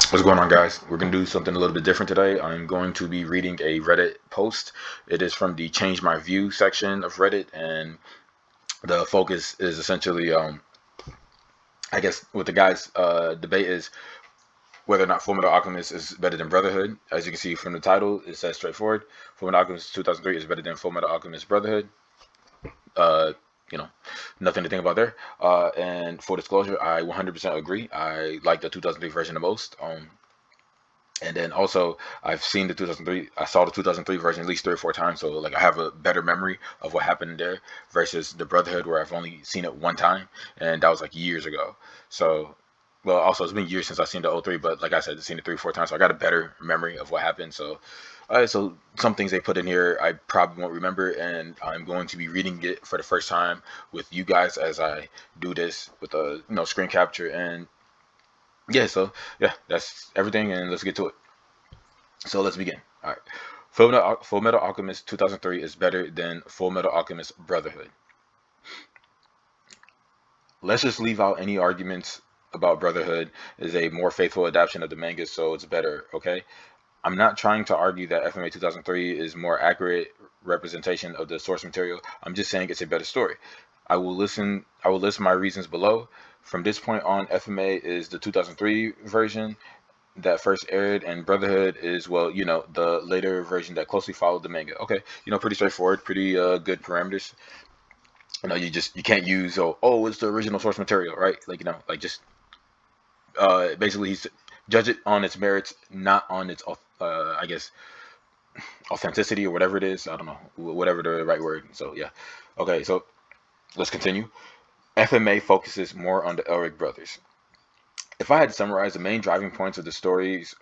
What's going on, guys? We're going to do something a little bit different today. I'm going to be reading a Reddit post. It is from the Change My View section of Reddit, and the focus is essentially, I guess, what the guys' debate is whether or not Fullmetal Alchemist is better than Brotherhood. As you can see from the title, it says straightforward. Fullmetal Alchemist 2003 is better than Fullmetal Alchemist Brotherhood. Uh, you know, nothing to think about there. And full disclosure, I 100% agree. I like the 2003 version the most. And then also, I've seen the 2003. I saw the 2003 version at least 3 or 4 times, so like I have a better memory of what happened there versus the Brotherhood, where I've only seen it one time, and that was like years ago. So, well, also it's been years since I've seen the '03, but like I said, I've seen it 3 or 4 times, so I got a better memory of what happened. So, so some things they put in here I probably won't remember, and I'm going to be reading it for the first time with you guys as I do this with a screen capture. And yeah, so yeah, that's everything, and let's get to it. So let's begin. All right. Full Metal Alchemist 2003 is better than Full Metal Alchemist Brotherhood. Let's just leave out any arguments about Brotherhood is a more faithful adaptation of the manga, so it's better, okay? I'm not trying to argue that FMA 2003 is more accurate representation of the source material. I'm just saying it's a better story. I will list my reasons below. From this point on, FMA is the 2003 version that first aired, and Brotherhood is, well, the later version that closely followed the manga. Okay, pretty straightforward, pretty good parameters. You can't use it's the original source material, right? Like like just basically he's judge it on its merits, not on its I guess authenticity or whatever it is. I don't know, whatever the right word. So yeah, okay, so let's continue. FMA focuses more on the Elric brothers. If I had to summarize the main driving points of the stories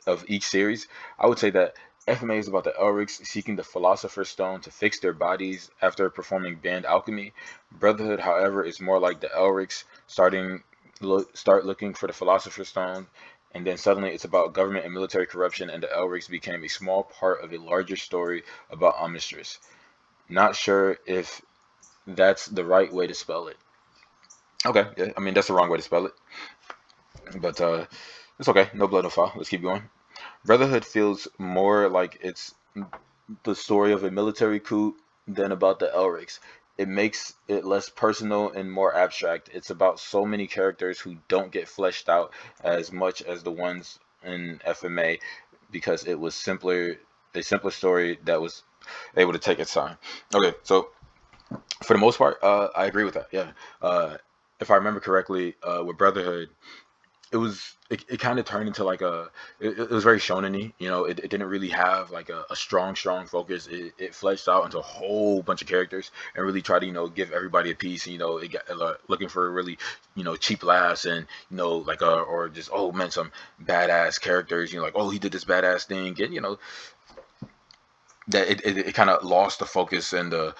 of each series, I would say that FMA is about the Elrics seeking the Philosopher's Stone to fix their bodies after performing banned alchemy. Brotherhood, however, is more like the Elrics start looking for the Philosopher's Stone, and then suddenly it's about government and military corruption, and the Elrics became a small part of a larger story about Amistress. Not sure if that's the right way to spell it. Okay, yeah, I mean that's the wrong way to spell it, but it's okay. No blood, no foul. Let's keep going. Brotherhood feels more like it's the story of a military coup than about the Elrics. It makes it less personal and more abstract. It's about so many characters who don't get fleshed out as much as the ones in FMA because it was a simpler story that was able to take its time. Okay, so for the most part, I agree with that. Yeah, if I remember correctly, with Brotherhood, it kind of turned into like it was very shonen-y. It didn't really have like a strong focus. It fleshed out into a whole bunch of characters and really tried to give everybody a piece. And it got looking for really cheap laughs, and like or just, oh man, some badass characters. Like, oh, he did this badass thing, and that it kind of lost the focus and the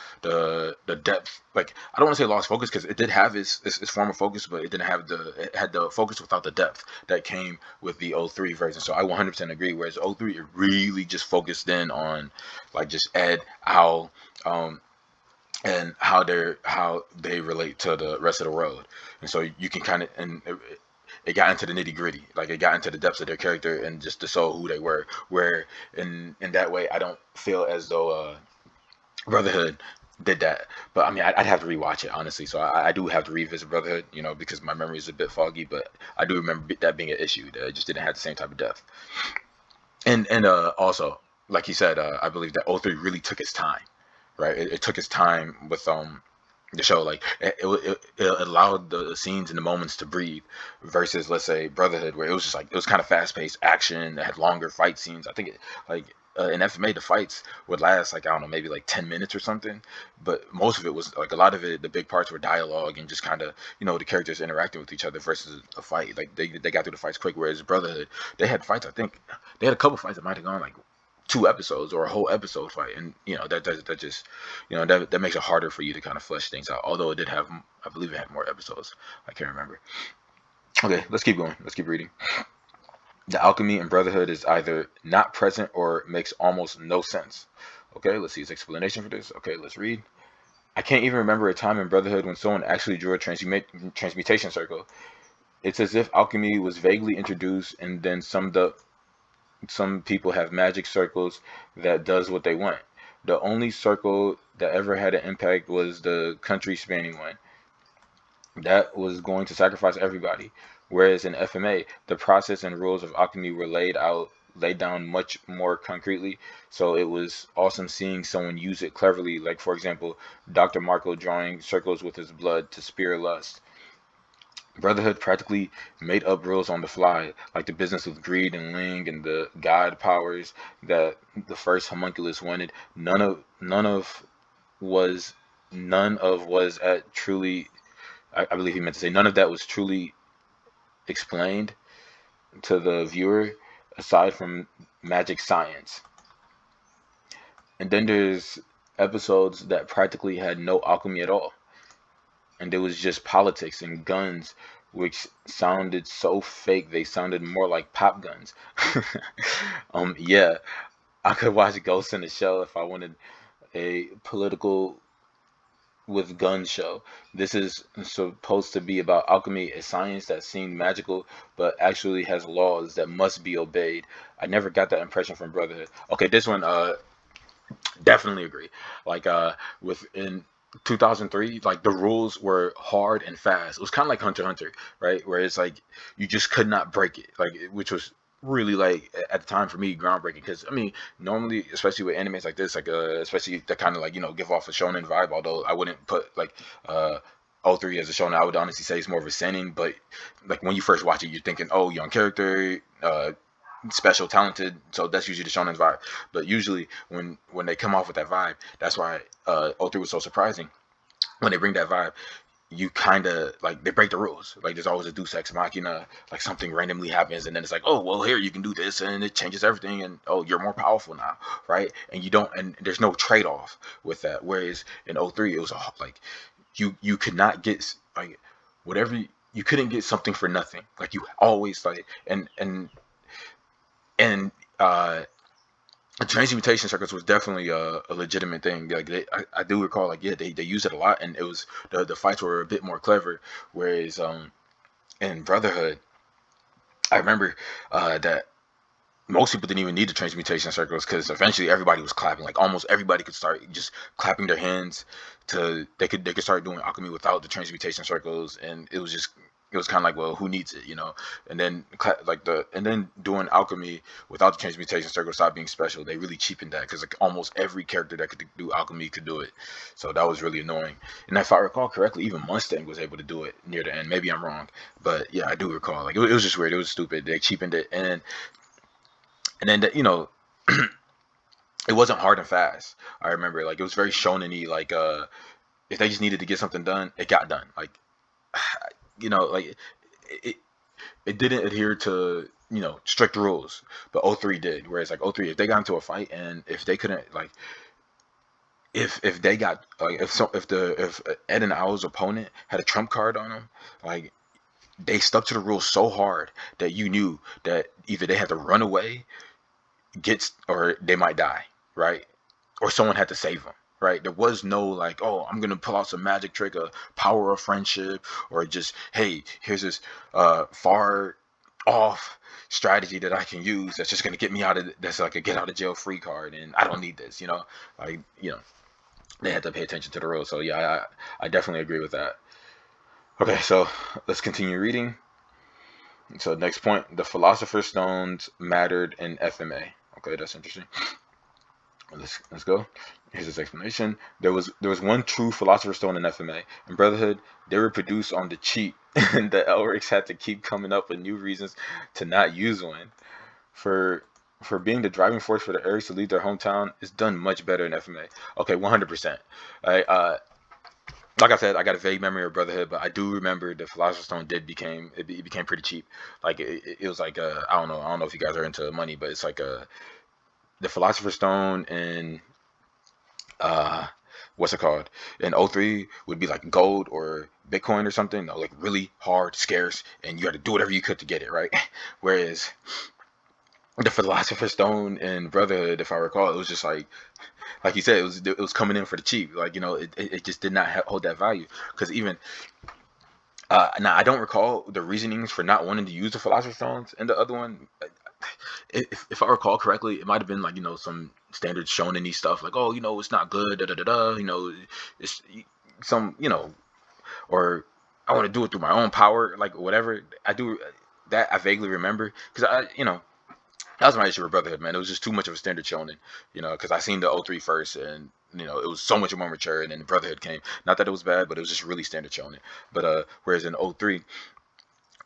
depth. Like, I don't want to say lost focus, because it did have its form of focus, but it didn't have it had the focus without the depth that came with the '03 version. So I 100% agree. Whereas '03, it really just focused in on like just Ed, Al, and how they relate to the rest of the world. And so you can kind of, and it got into the nitty gritty. Like, it got into the depths of their character and just to show who they were. Where in that way, I don't feel as though Brotherhood did that. But I mean, I'd have to rewatch it, honestly. So I do have to revisit Brotherhood, because my memory is a bit foggy. But I do remember that being an issue. That it just didn't have the same type of depth. And also, like you said, I believe that '03 really took its time. Right, it took its time with the show. Like, it allowed the scenes and the moments to breathe, versus, let's say, Brotherhood, where it was just like, it was kind of fast paced action. It had longer fight scenes. I think like in FMA, the fights would last, like, I don't know, maybe like 10 minutes or something, but most of it was like, a lot of it, the big parts were dialogue and just kind of the characters interacting with each other versus a fight. Like, they got through the fights quick, whereas Brotherhood, they had fights. I think they had a couple fights that might have gone like 2 episodes or a whole episode fight. And that just that makes it harder for you to kind of flesh things out, although it did have, I believe it had more episodes. I can't remember. Okay, let's keep going. Let's keep reading. The alchemy in Brotherhood is either not present or makes almost no sense. Okay, let's see his explanation for this. Okay, let's read. I can't even remember a time in Brotherhood when someone actually drew a transmutation circle. It's as if alchemy was vaguely introduced and then summed up. Some people have magic circles that does what they want. The only circle that ever had an impact was the country spanning one. That was going to sacrifice everybody. Whereas in FMA, the process and rules of alchemy were laid down much more concretely. So it was awesome seeing someone use it cleverly. Like for example, Dr. Marco drawing circles with his blood to spear lust. Brotherhood practically made up rules on the fly, like the business with greed and Ling and the god powers that the first homunculus wanted. Was none of was at truly. I believe he meant to say none of that was truly explained to the viewer, aside from magic science. And then there's episodes that practically had no alchemy at all, and there was just politics and guns, which sounded so fake they sounded more like pop guns. Yeah, I could watch Ghost in the Shell if I wanted a political with gun show. This is supposed to be about alchemy, a science that seemed magical but actually has laws that must be obeyed. I never got that impression from Brotherhood. Okay, this one definitely agree. Like within 2003, like the rules were hard and fast. It was kind of like Hunter x Hunter, right? Where it's like you just could not break it, like which was really like at the time for me groundbreaking. Because I mean, normally, especially with animes like this, like especially that kind of like give off a shonen vibe. Although I wouldn't put like O3 as a shonen, I would honestly say it's more of a seinen. But like when you first watch it, you're thinking, oh, young character, special, talented. So that's usually the shonen vibe. But usually when they come off with that vibe, that's why O3 was so surprising. When they bring that vibe, you kind of like they break the rules. Like there's always a Deus Ex Machina, like something randomly happens, and then it's like, oh well, here you can do this, and it changes everything, and oh you're more powerful now, right? And you don't, and there's no trade off with that. Whereas in O3, it was like you could not get like whatever you couldn't get something for nothing. Like you always like and transmutation circles was definitely a legitimate thing. Like I do recall, like yeah, they used it a lot, and it was the fights were a bit more clever. Whereas in Brotherhood, I remember that most people didn't even need the transmutation circles because eventually everybody was clapping. Like almost everybody could start just clapping their hands to they could start doing alchemy without the transmutation circles, and it was kind of like, well, who needs it, And then doing alchemy without the transmutation circle stopped being special. They really cheapened that because like almost every character that could do alchemy could do it. So that was really annoying. And if I recall correctly, even Mustang was able to do it near the end. Maybe I'm wrong, but yeah, I do recall. Like it was just weird. It was stupid. They cheapened it, and then it wasn't hard and fast. I remember like it was very shonen-y. Like if they just needed to get something done, it got done. Like like it it didn't adhere to strict rules, but O3 did. Whereas like O3, if they got into a fight and if they couldn't like if they got like if Ed and Owl's opponent had a trump card on them, like they stuck to the rules so hard that you knew that either they had to run away, or they might die, right? Or someone had to save them, right? There was no like, oh, I'm gonna pull out some magic trick, a power of friendship, or just, hey, here's this far off strategy that I can use that's just gonna get me that's like a get out of jail free card, and I don't need this, like they had to pay attention to the rules. So yeah, I definitely agree with that. Okay, so let's continue reading. So next point, the Philosopher's Stones mattered in FMA. Okay, that's interesting. Let's go. Here's his explanation. There was one true Philosopher's Stone in FMA. In Brotherhood, they were produced on the cheap, and the Elrics had to keep coming up with new reasons to not use one. For being the driving force for the Elrics to leave their hometown, is done much better in FMA. Okay, 100%. Like I said, I got a vague memory of Brotherhood, but I do remember the Philosopher's Stone became pretty cheap. Like it was like I don't know if you guys are into money, but it's like the Philosopher's Stone and what's it called in O3 would be like gold or Bitcoin or something, like really hard, scarce, and you had to do whatever you could to get it, right? Whereas the Philosopher's Stone in Brotherhood, if I recall, it was just like you said, it was coming in for the cheap. Like it just did not hold that value. Because even Now I don't recall the reasonings for not wanting to use the Philosopher's Stones and the other one. If I recall correctly, it might have been like, some standard shonen-y stuff like, oh, it's not good, da da da da, it's some, or I want to do it through my own power, like whatever. I do that. I vaguely remember because that was my issue with Brotherhood, man. It was just too much of a standard shonen, because I seen the O3 first, and it was so much more mature, and then the Brotherhood came. Not that it was bad, but it was just really standard shonen. But whereas in O3,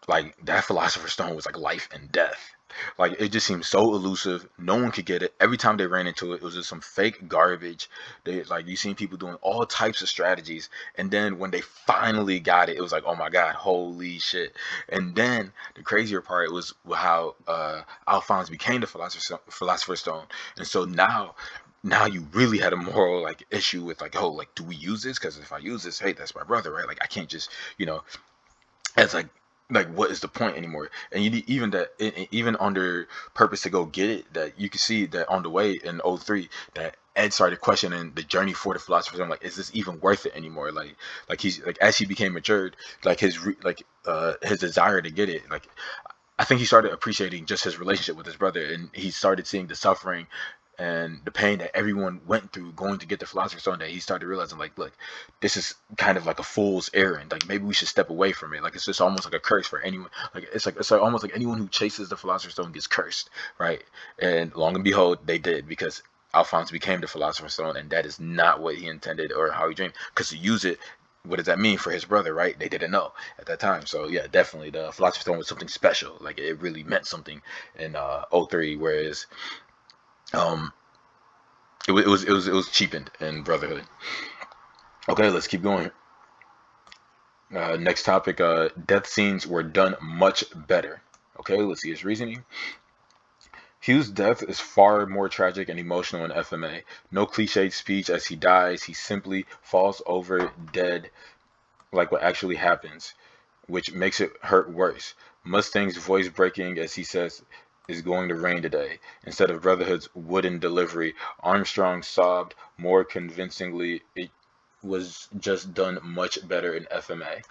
like that Philosopher's Stone was like life and death. Like it just seemed so elusive. No one could get it. Every time they ran into it, it was just some fake garbage. They like you seen people doing all types of strategies, and then when they finally got it, it was like, oh my god, holy shit! And then the crazier part was how Alphonse became the Philosopher's Stone, and so now you really had a moral like issue with like, oh, like do we use this? Because if I use this, hey, that's my brother, right? Like I can't just it's like what is the point anymore? And you need, even that even under purpose to go get it, that you can see that on the way in O3 that Ed started questioning the journey for the philosopher's stone. Like, is this even worth it anymore? Like he's like, as he became matured, like his desire to get it, like I think he started appreciating just his relationship with his brother, and he started seeing the suffering and the pain that everyone went through going to get the philosopher's stone. That he started realizing, like, look, this is kind of like a fool's errand. Like maybe we should step away from it. Like it's just almost like a curse for anyone. Like it's like almost like anyone who chases the philosopher's stone gets cursed, right? And long and behold, they did, because Alphonse became the philosopher's stone, and that is not what he intended or how he dreamed. Because to use it, what does that mean for his brother, right? They didn't know at that time. So yeah, definitely the philosopher's stone was something special. Like it really meant something in O3, whereas um it was cheapened in Brotherhood. Okay, let's keep going. Next topic, death scenes were done much better. Okay, let's see his reasoning. Hugh's death is far more tragic and emotional in FMA. No cliched speech as he dies, he simply falls over dead like what actually happens, which makes it hurt worse. Mustang's voice breaking as he says, "Is going to rain today," instead of Brotherhood's wooden delivery. Armstrong sobbed more convincingly. It was just done much better in FMA.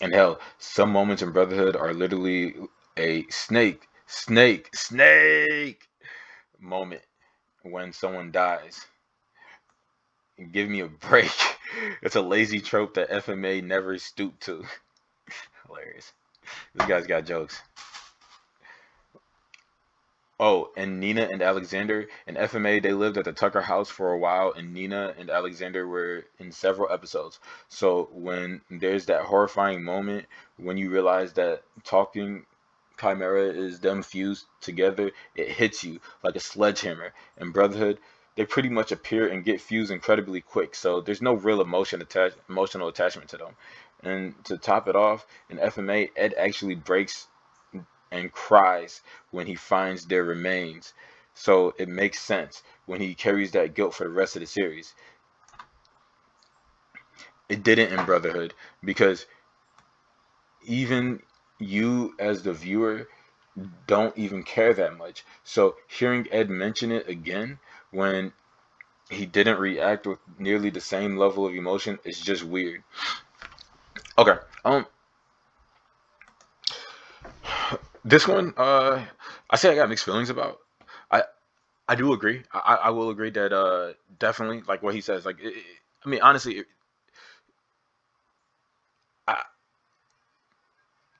And hell, some moments in Brotherhood are literally a snake moment when someone dies. Give me a break. It's a lazy trope that FMA never stooped to. Hilarious. This guy's got jokes. Oh, and Nina and Alexander in FMA, they lived at the Tucker house for a while, and Nina and Alexander were in several episodes. So when there's that horrifying moment when you realize that talking Chimera is them fused together, it hits you like a sledgehammer. In Brotherhood, they pretty much appear and get fused incredibly quick, so there's no real emotional attachment to them. And to top it off, in FMA, Ed actually breaks and cries when he finds their remains. So it makes sense when he carries that guilt for the rest of the series. It didn't in Brotherhood, because even you as the viewer don't even care that much. So hearing Ed mention it again when he didn't react with nearly the same level of emotion is just weird. Okay. This one, I say I got mixed feelings about. I I do agree. I will agree that definitely like what he says. Like I mean, honestly, I,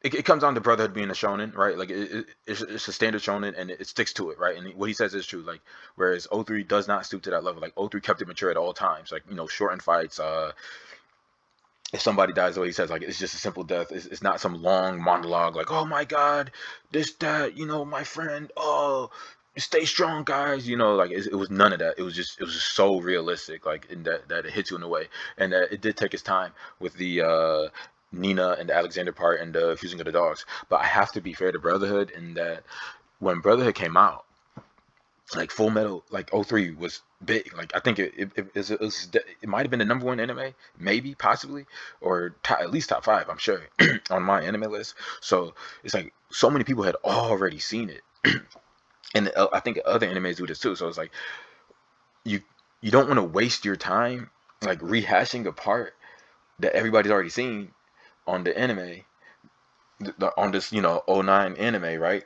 it comes down to Brotherhood being a shonen, right? Like it's a standard shonen, and it sticks to it, right? And what he says is true. Like whereas O3 does not stoop to that level. Like O3 kept it mature at all times. Like shortened fights. If somebody dies, what he says, like it's just a simple death. It's not some long monologue like, oh my god, this that my friend. Oh, stay strong, guys. Like it was none of that. It was just so realistic, like in that it hits you in a way, and that it did take its time with the Nina and the Alexander part and the fusing of the dogs. But I have to be fair to Brotherhood in that when Brotherhood came out, like Full Metal, like O3 was big. Like I think it might have been the number one anime, maybe, possibly, or at least top five, I'm sure, on my anime list. So it's like so many people had already seen it, and I think other animes do this too. So it's like you you don't want to waste your time like rehashing a part that everybody's already seen on the anime, on this, you know, '09 anime, right?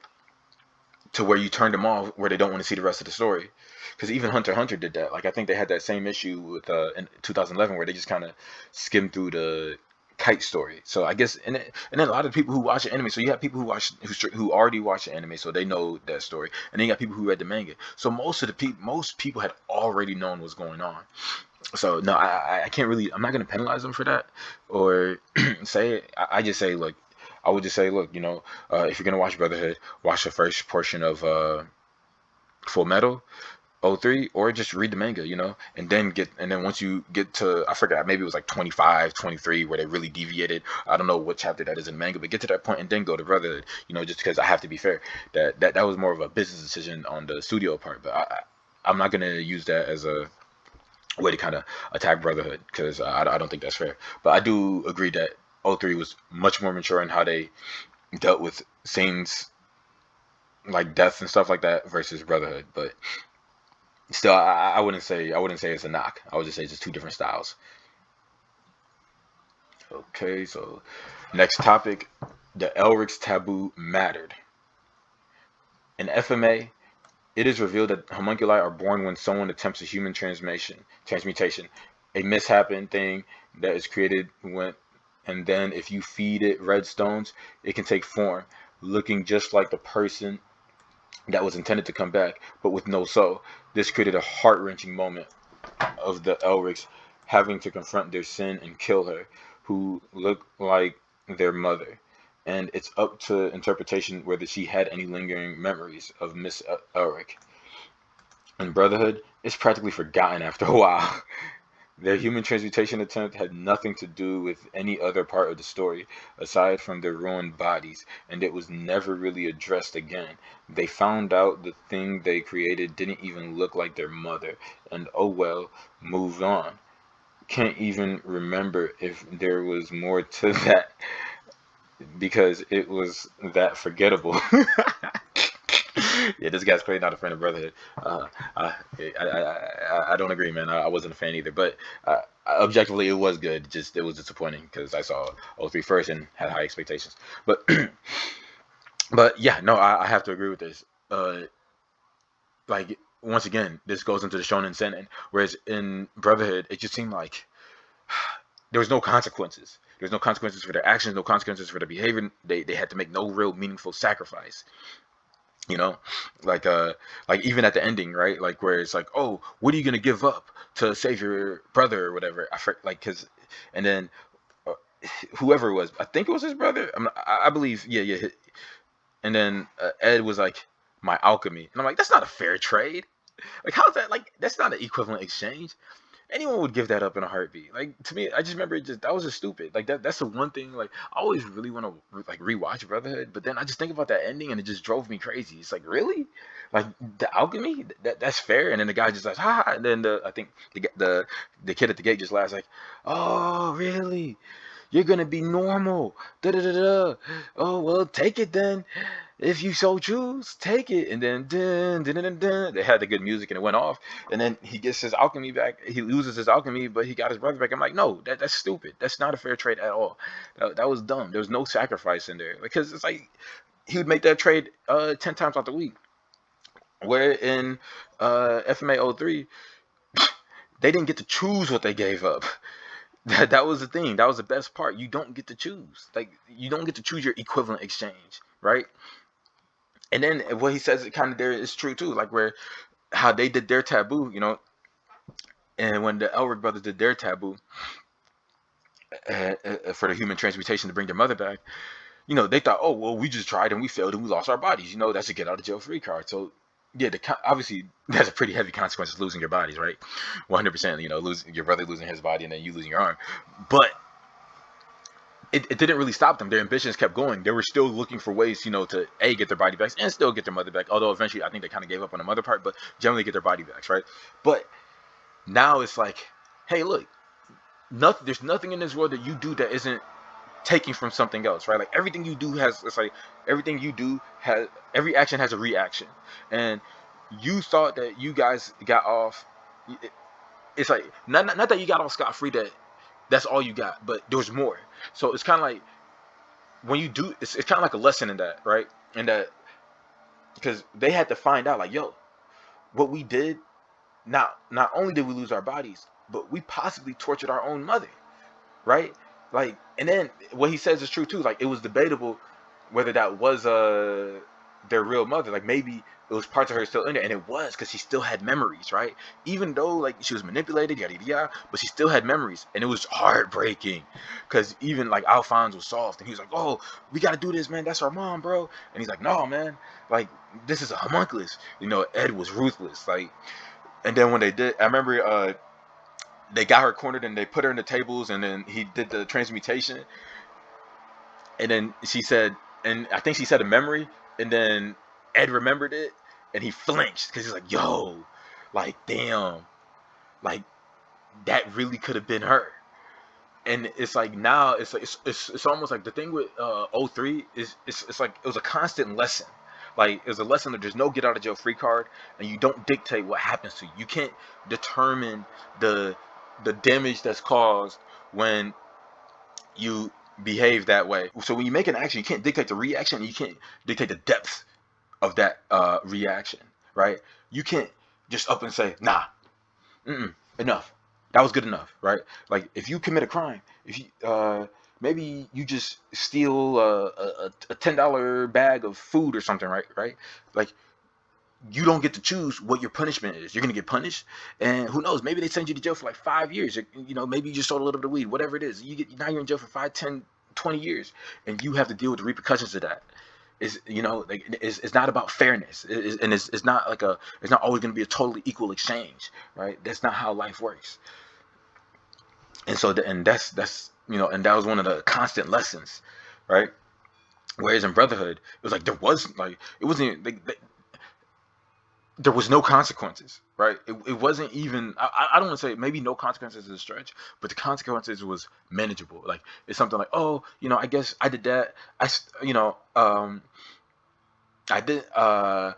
To where you turn them off, where they don't want to see the rest of the story. Because even Hunter x Hunter did that. Like I think they had that same issue with in 2011 where they just kind of skimmed through the kite story. So I guess and then a lot of people who watch anime. So you have people who already watch the anime, so they know that story, and then you got people who read the manga. So most people had already known what's going on. So no, I can't really. I'm not gonna penalize them for that or say it. I just say, look, I would just say, look, you know, if you're gonna watch Brotherhood, watch the first portion of Full Metal '03, or just read the manga, you know, and then once you get to, I forgot, maybe it was like 25, 23, where they really deviated. I don't know what chapter that is in manga, but get to that point and then go to Brotherhood, you know, just because I have to be fair. That was more of a business decision on the studio part, but I'm not gonna use that as a way to kind of attack Brotherhood because I don't think that's fair. But I do agree that '03 was much more mature in how they dealt with scenes like death and stuff like that versus Brotherhood. But still, I wouldn't say it's a knock. I would just say it's just two different styles. Okay, so next topic, the Elric's taboo mattered. In FMA, it is revealed that homunculi are born when someone attempts a human transmutation, a mishappen thing that is created when, and then if you feed it red stones, it can take form, looking just like the person that was intended to come back, but with no soul. This created a heart-wrenching moment of the Elrics having to confront their sin and kill her, who looked like their mother. And it's up to interpretation whether she had any lingering memories of Miss Elric. In Brotherhood, it's practically forgotten after a while. Their human transmutation attempt had nothing to do with any other part of the story aside from their ruined bodies, and it was never really addressed again. They found out the thing they created didn't even look like their mother, and oh well, moved on. Can't even remember if there was more to that because it was that forgettable. Yeah, this guy's clearly not a fan of Brotherhood. I don't agree, man. I wasn't a fan either, but objectively, it was good. Just it was disappointing because I saw '03 first and had high expectations. But but yeah, no, I have to agree with this. Like once again, this goes into the Shonen Senen, whereas in Brotherhood, it just seemed like there was no consequences. There's no consequences for their actions, no consequences for their behavior. They had to make no real meaningful sacrifice. You know, like even at the ending, right? Like where it's like, oh, what are you gonna give up to save your brother or whatever? Like because, and then uh, whoever it was, I think it was his brother. I believe, yeah. And then Ed was like, my alchemy, and I'm like, that's not a fair trade. Like, how's that? Like, that's not an equivalent exchange. Anyone would give that up in a heartbeat. Like to me, I just remember that was just stupid. Like that's the one thing. Like I always really want to like rewatch Brotherhood, but then I just think about that ending and it just drove me crazy. It's like really, like the alchemy that's fair, and then the guy just like ha, and then I think the kid at the gate just laughs like, oh really? You're gonna be normal. Da da da da. Oh well, take it then. If you so choose, take it. And then they had the good music and it went off. And then he gets his alchemy back. He loses his alchemy, but he got his brother back. I'm like, no, that's stupid. That's not a fair trade at all. That was dumb. There was no sacrifice in there because it's like he would make that trade 10 times out the week. Where in FMA '03, they didn't get to choose what they gave up. That was the thing. That was the best part. You don't get to choose. Like you don't get to choose your equivalent exchange, right? And then what he says, it kind of there is true too. Like where how they did their taboo, you know, and when the Elric brothers did their taboo for the human transmutation to bring their mother back, you know, they thought, oh well, we just tried and we failed and we lost our bodies. You know, that's a get out of jail free card. So yeah, obviously that's a pretty heavy consequence of losing your bodies, right? 100%. You know, losing your brother, losing his body, and then you losing your arm. But it didn't really stop them. Their ambitions kept going. They were still looking for ways, you know, to get their body back and still get their mother back. Although eventually, I think they kind of gave up on the mother part, but generally get their body backs, right? But now it's like, hey, look, nothing. There's nothing in this world that you do that isn't taking from something else, right? Like everything you do has. It's like everything you do has. Every action has a reaction, and you thought that you guys got off. It's like not that you got off scot free. That's all you got. But there's more. So it's kind of like when you do, it's kind of like a lesson in that, right? And that because they had to find out, like, yo, what we did. Not only did we lose our bodies, but we possibly tortured our own mother, right? Like, and then what he says is true too. Like, it was debatable whether that was their real mother. Like, maybe it was parts of her still in there, and it was because she still had memories, right? Even though like she was manipulated, yada yada yada, but she still had memories, and it was heartbreaking. Because even like Alphonse was soft, and he was like, "Oh, we gotta do this, man. That's our mom, bro." And he's like, "No, man. Like, this is a homunculus." You know, Ed was ruthless. Like, and then when they did, I remember they got her cornered and they put her in the tables, and then he did the transmutation, and then she said, and I think she said a memory, and then Ed remembered it, and he flinched because he's like, "Yo, like, damn, like that really could have been her." And it's like now it's like it's almost like the thing with '03 is it's like it was a constant lesson. Like, it was a lesson that there's no get out of jail free card, and you don't dictate what happens to you. You can't determine the damage that's caused when you behave that way. So when you make an action, you can't dictate the reaction, and you can't dictate the depth of that reaction, right? You can't just up and say, "Nah, enough. That was good enough," right? Like, if you commit a crime, if you maybe you just steal a $10 bag of food or something, right? Right? Like, you don't get to choose what your punishment is. You're gonna get punished, and who knows? Maybe they send you to jail for like 5 years. You know, maybe you just sold a little bit of weed, whatever it is. Now you're in jail for 5, 10, 20 years, and you have to deal with the repercussions of that. Is, you know, like, it's not about fairness, and it's not like it's not always going to be a totally equal exchange, right? That's not how life works. And so and that's you know, and that was one of the constant lessons, right? Whereas in Brotherhood, it was like it wasn't like, there was no consequences, right? It wasn't even, I don't want to say maybe no consequences is a stretch, but the consequences was manageable. Like, it's something like, oh, you know, I guess I did that. You know, I did. I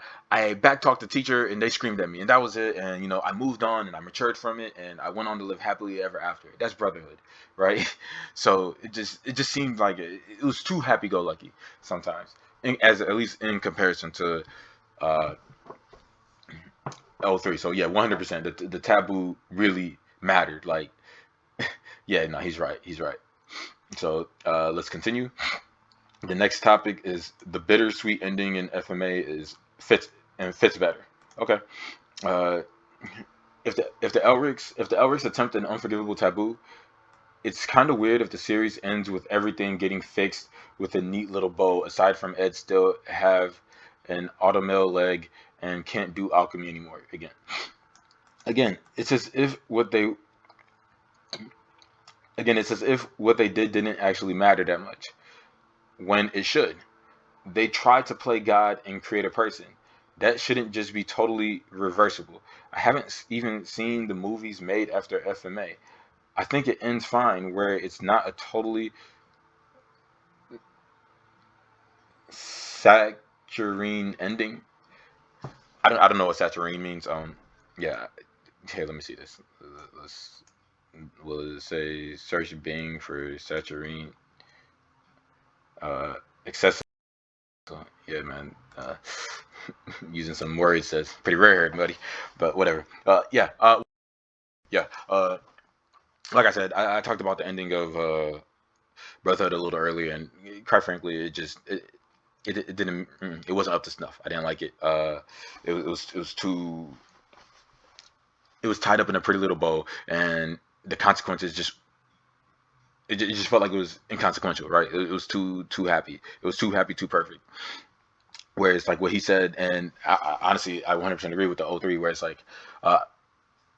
backtalked the teacher, and they screamed at me, and that was it. And, you know, I moved on, and I matured from it, and I went on to live happily ever after. That's Brotherhood, right? So it just seemed like it was too happy-go-lucky sometimes, as at least in comparison to uh, L3. So yeah, 100%. The taboo really mattered. Like, yeah, no, he's right. He's right. So let's continue. The next topic is the bittersweet ending in FMA fits better. Okay. Uh, if the Elrics attempt an unforgivable taboo, it's kind of weird if the series ends with everything getting fixed with a neat little bow. Aside from Ed still have an automail leg and can't do alchemy anymore. Again, it's as if what they it's as if what they did didn't actually matter that much when it should. They tried to play God and create a person. That shouldn't just be totally reversible. I haven't even seen the movies made after FMA. I think it ends fine where it's not a totally saccharine ending. I don't know what saccharine means. Yeah. Hey, let me see this. Let's will it say search Bing for saccharine excessive. Yeah, man. Using some words that's pretty rare here, buddy. But whatever. Yeah. Yeah. Like I said, I talked about the ending of Brotherhood a little earlier, and quite frankly, it didn't it wasn't up to snuff. I didn't like it. It was too, it was tied up in a pretty little bow, and the consequences just felt like it was inconsequential, right? It was too happy. It was too happy, too perfect. Whereas like what he said, and honestly, I 100% agree with the '03, where it's like, uh,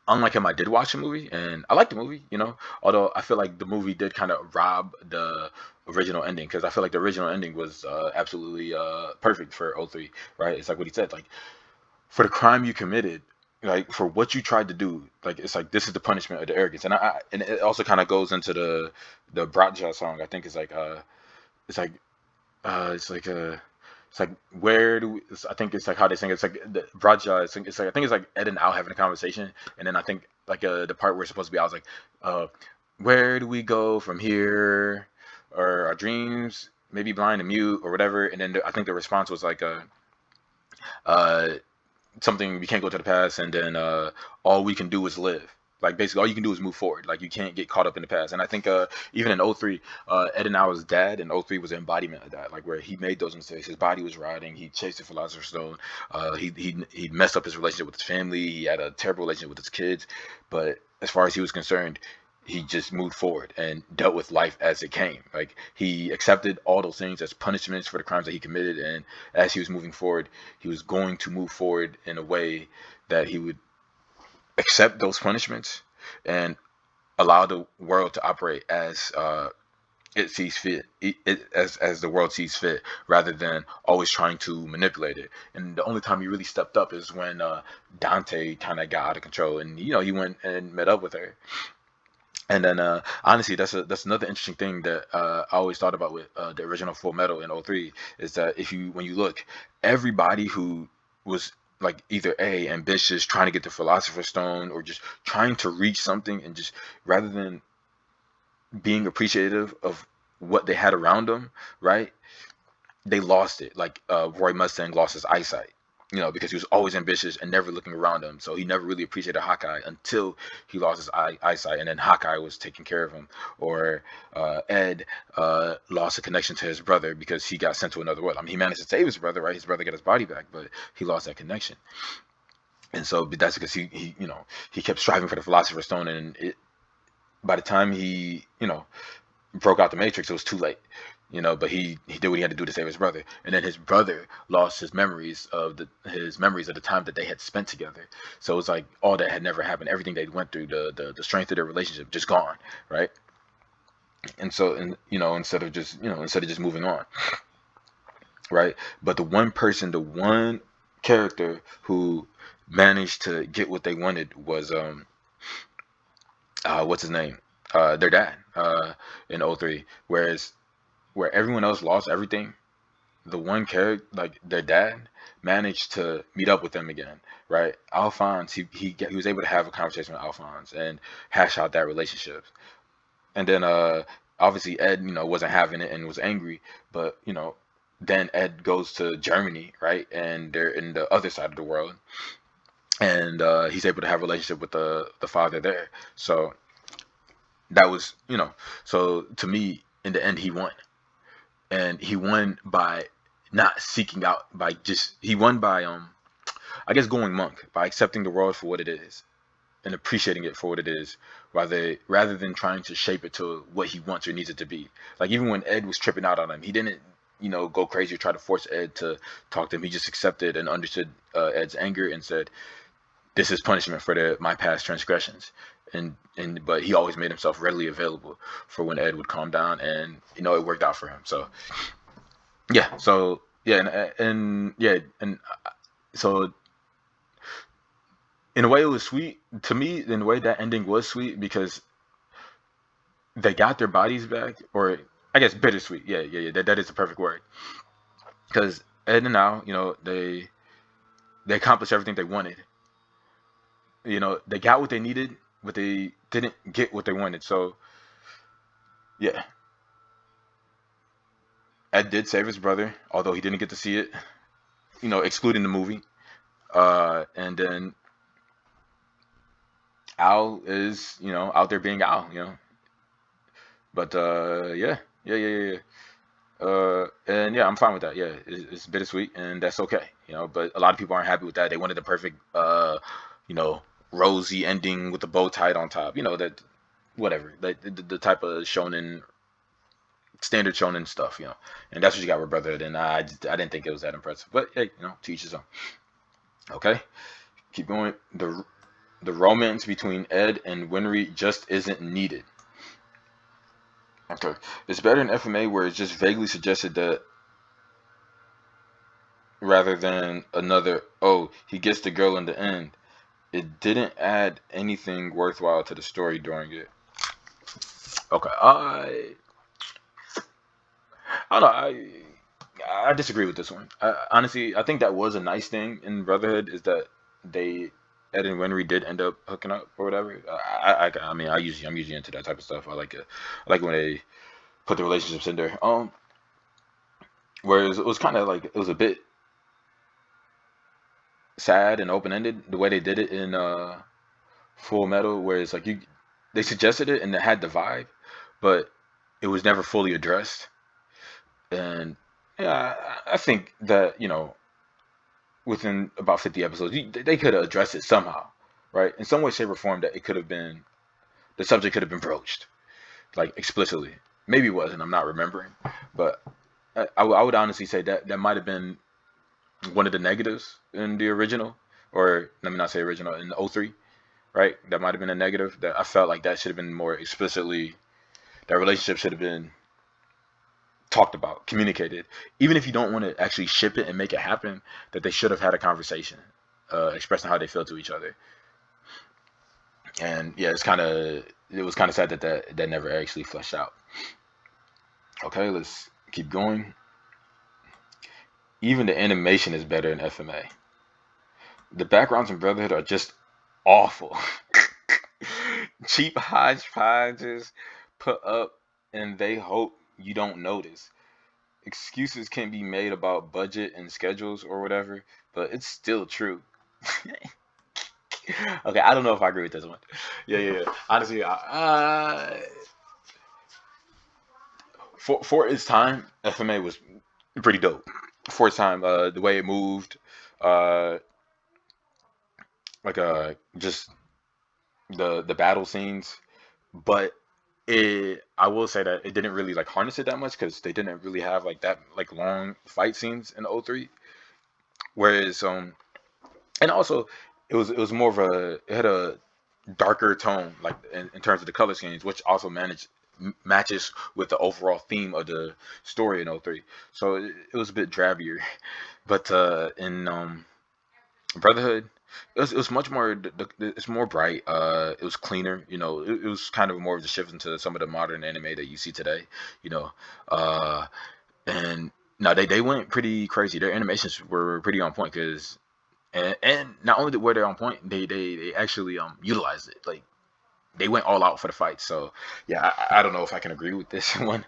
unlike him, I did watch the movie, and I liked the movie, you know. Although I feel like the movie did kind of rob the original ending, because I feel like the original ending was absolutely perfect for '03, right? It's like what he said, like, for the crime you committed, like for what you tried to do, like it's like this is the punishment of the arrogance, and it also kind of goes into the Bratja song. I think it's like it's like it's like where do we, I think it's like how they sing it. It's like the Bratja. It's like I think it's like Ed and Al having a conversation, and then I think like the part where it's supposed to be, I was like, where do we go from here? Or our dreams maybe blind and mute or whatever. And then I think the response was like uh, something, we can't go to the past, and then all we can do is live. Like basically all you can do is move forward. Like you can't get caught up in the past. And I think even in '03, Ed and I's dad in '03 was an embodiment of that. Like where he made those mistakes. His body was rotting. He chased the Philosopher's Stone. He messed up his relationship with his family. He had a terrible relationship with his kids. But as far as he was concerned, he just moved forward and dealt with life as it came. Like he accepted all those things as punishments for the crimes that he committed, and as he was moving forward, he was going to move forward in a way that he would accept those punishments and allow the world to operate as it sees fit, as the world sees fit, rather than always trying to manipulate it. And the only time he really stepped up is when Dante kind of got out of control, and he went and met up with her. And then honestly, that's another interesting thing that I always thought about with the original Full Metal in '03 is that when you look, everybody who was like either ambitious, trying to get the Philosopher's Stone, or just trying to reach something, and just rather than being appreciative of what they had around them, right? They lost it. Like Roy Mustang lost his eyesight, because he was always ambitious and never looking around him. So he never really appreciated Hawkeye until he lost his eyesight, and then Hawkeye was taking care of him. Or Ed lost a connection to his brother because he got sent to another world. I mean, he managed to save his brother, right? His brother got his body back, but he lost that connection. And so that's because he kept striving for the Philosopher's Stone, and by the time he broke out the Matrix, it was too late. But he did what he had to do to save his brother, and then his brother lost his memories of the time that they had spent together. So it was like all that had never happened, everything they went through, the strength of their relationship just gone, right? And so, instead of just moving on, right? But the one character who managed to get what they wanted was what's his name? Their dad in '03, whereas where everyone else lost everything, the one character, like their dad, managed to meet up with them again, right? Alphonse, he was able to have a conversation with Alphonse and hash out that relationship. And then obviously Ed, wasn't having it and was angry, but then Ed goes to Germany, right? And they're in the other side of the world, and he's able to have a relationship with the father there. So that was, so to me, in the end, he won. And he won by not seeking out, he won by I guess going monk, by accepting the world for what it is and appreciating it for what it is, rather than trying to shape it to what he wants or needs it to be. Like even when Ed was tripping out on him, he didn't go crazy or try to force Ed to talk to him. He just accepted and understood Ed's anger and said, this is punishment for my past transgressions. But he always made himself readily available for when Ed would calm down, and it worked out for him. So yeah, so in a way it was sweet to me. In a way that ending was sweet because they got their bodies back, or I guess bittersweet. Yeah. That is the perfect word, because Ed and Al, they accomplished everything they wanted. They got what they needed, but they didn't get what they wanted. So yeah, Ed did save his brother, although he didn't get to see it, excluding the movie. And then Al is, out there being Al, But yeah. And yeah, I'm fine with that. Yeah, it's bittersweet, and that's okay, But a lot of people aren't happy with that. They wanted the perfect, rosy ending with the bow tied on top. That whatever, the type of shonen, standard shonen stuff. And that's what you got with Brotherhood. And I didn't think it was that impressive. But hey, to each his own. Okay, keep going. The romance between Ed and Winry just isn't needed. Okay, it's better in FMA where it's just vaguely suggested that rather than another, oh, he gets the girl in the end. It didn't add anything worthwhile to the story during it. Okay, I don't know. I disagree with this one. Honestly, I think that was a nice thing in Brotherhood is that they Ed and Winry did end up hooking up or whatever. I mean, I'm usually into that type of stuff. I like it. I like when they put the relationships in there. Whereas it was kind of like it was a bit sad and open ended the way they did it in Full Metal, where it's like they suggested it and it had the vibe, but it was never fully addressed. And yeah, I think that within about 50 episodes, they could have addressed it somehow, right? In some way, shape, or form that it could have been the subject could have been broached like explicitly. Maybe it wasn't. I'm not remembering, but I would honestly say that that might have been one of the negatives in the original, or let me not say original in '03, right? That might have been a negative that I felt like that should have been more explicitly. That relationship should have been talked about, communicated. Even if you don't want to actually ship it and make it happen, that they should have had a conversation, expressing how they feel to each other. And yeah, it was kind of sad that that never actually fleshed out. Okay, let's keep going. Even the animation is better in FMA. The backgrounds in Brotherhood are just awful. Cheap hodgepodges put up and they hope you don't notice. Excuses can be made about budget and schedules or whatever, but it's still true. Okay, I don't know if I agree with this one. Yeah. Honestly, for its time, FMA was pretty dope. For its time, the way it moved, uh, just the battle scenes, but I will say that it didn't really like harness it that much because they didn't really have like that like long fight scenes in '03. Whereas and also it was more of a it had a darker tone like in terms of the color schemes, which also matches with the overall theme of the story in '03. So it was a bit drabbier, but in Brotherhood, it was much more. It's more bright. It was cleaner. It was kind of more of a shift into some of the modern anime that you see today. You know, uh, and no, they went pretty crazy. Their animations were pretty on point because and not only were they on point, they actually utilized it. Like they went all out for the fight. So yeah, I don't know if I can agree with this one,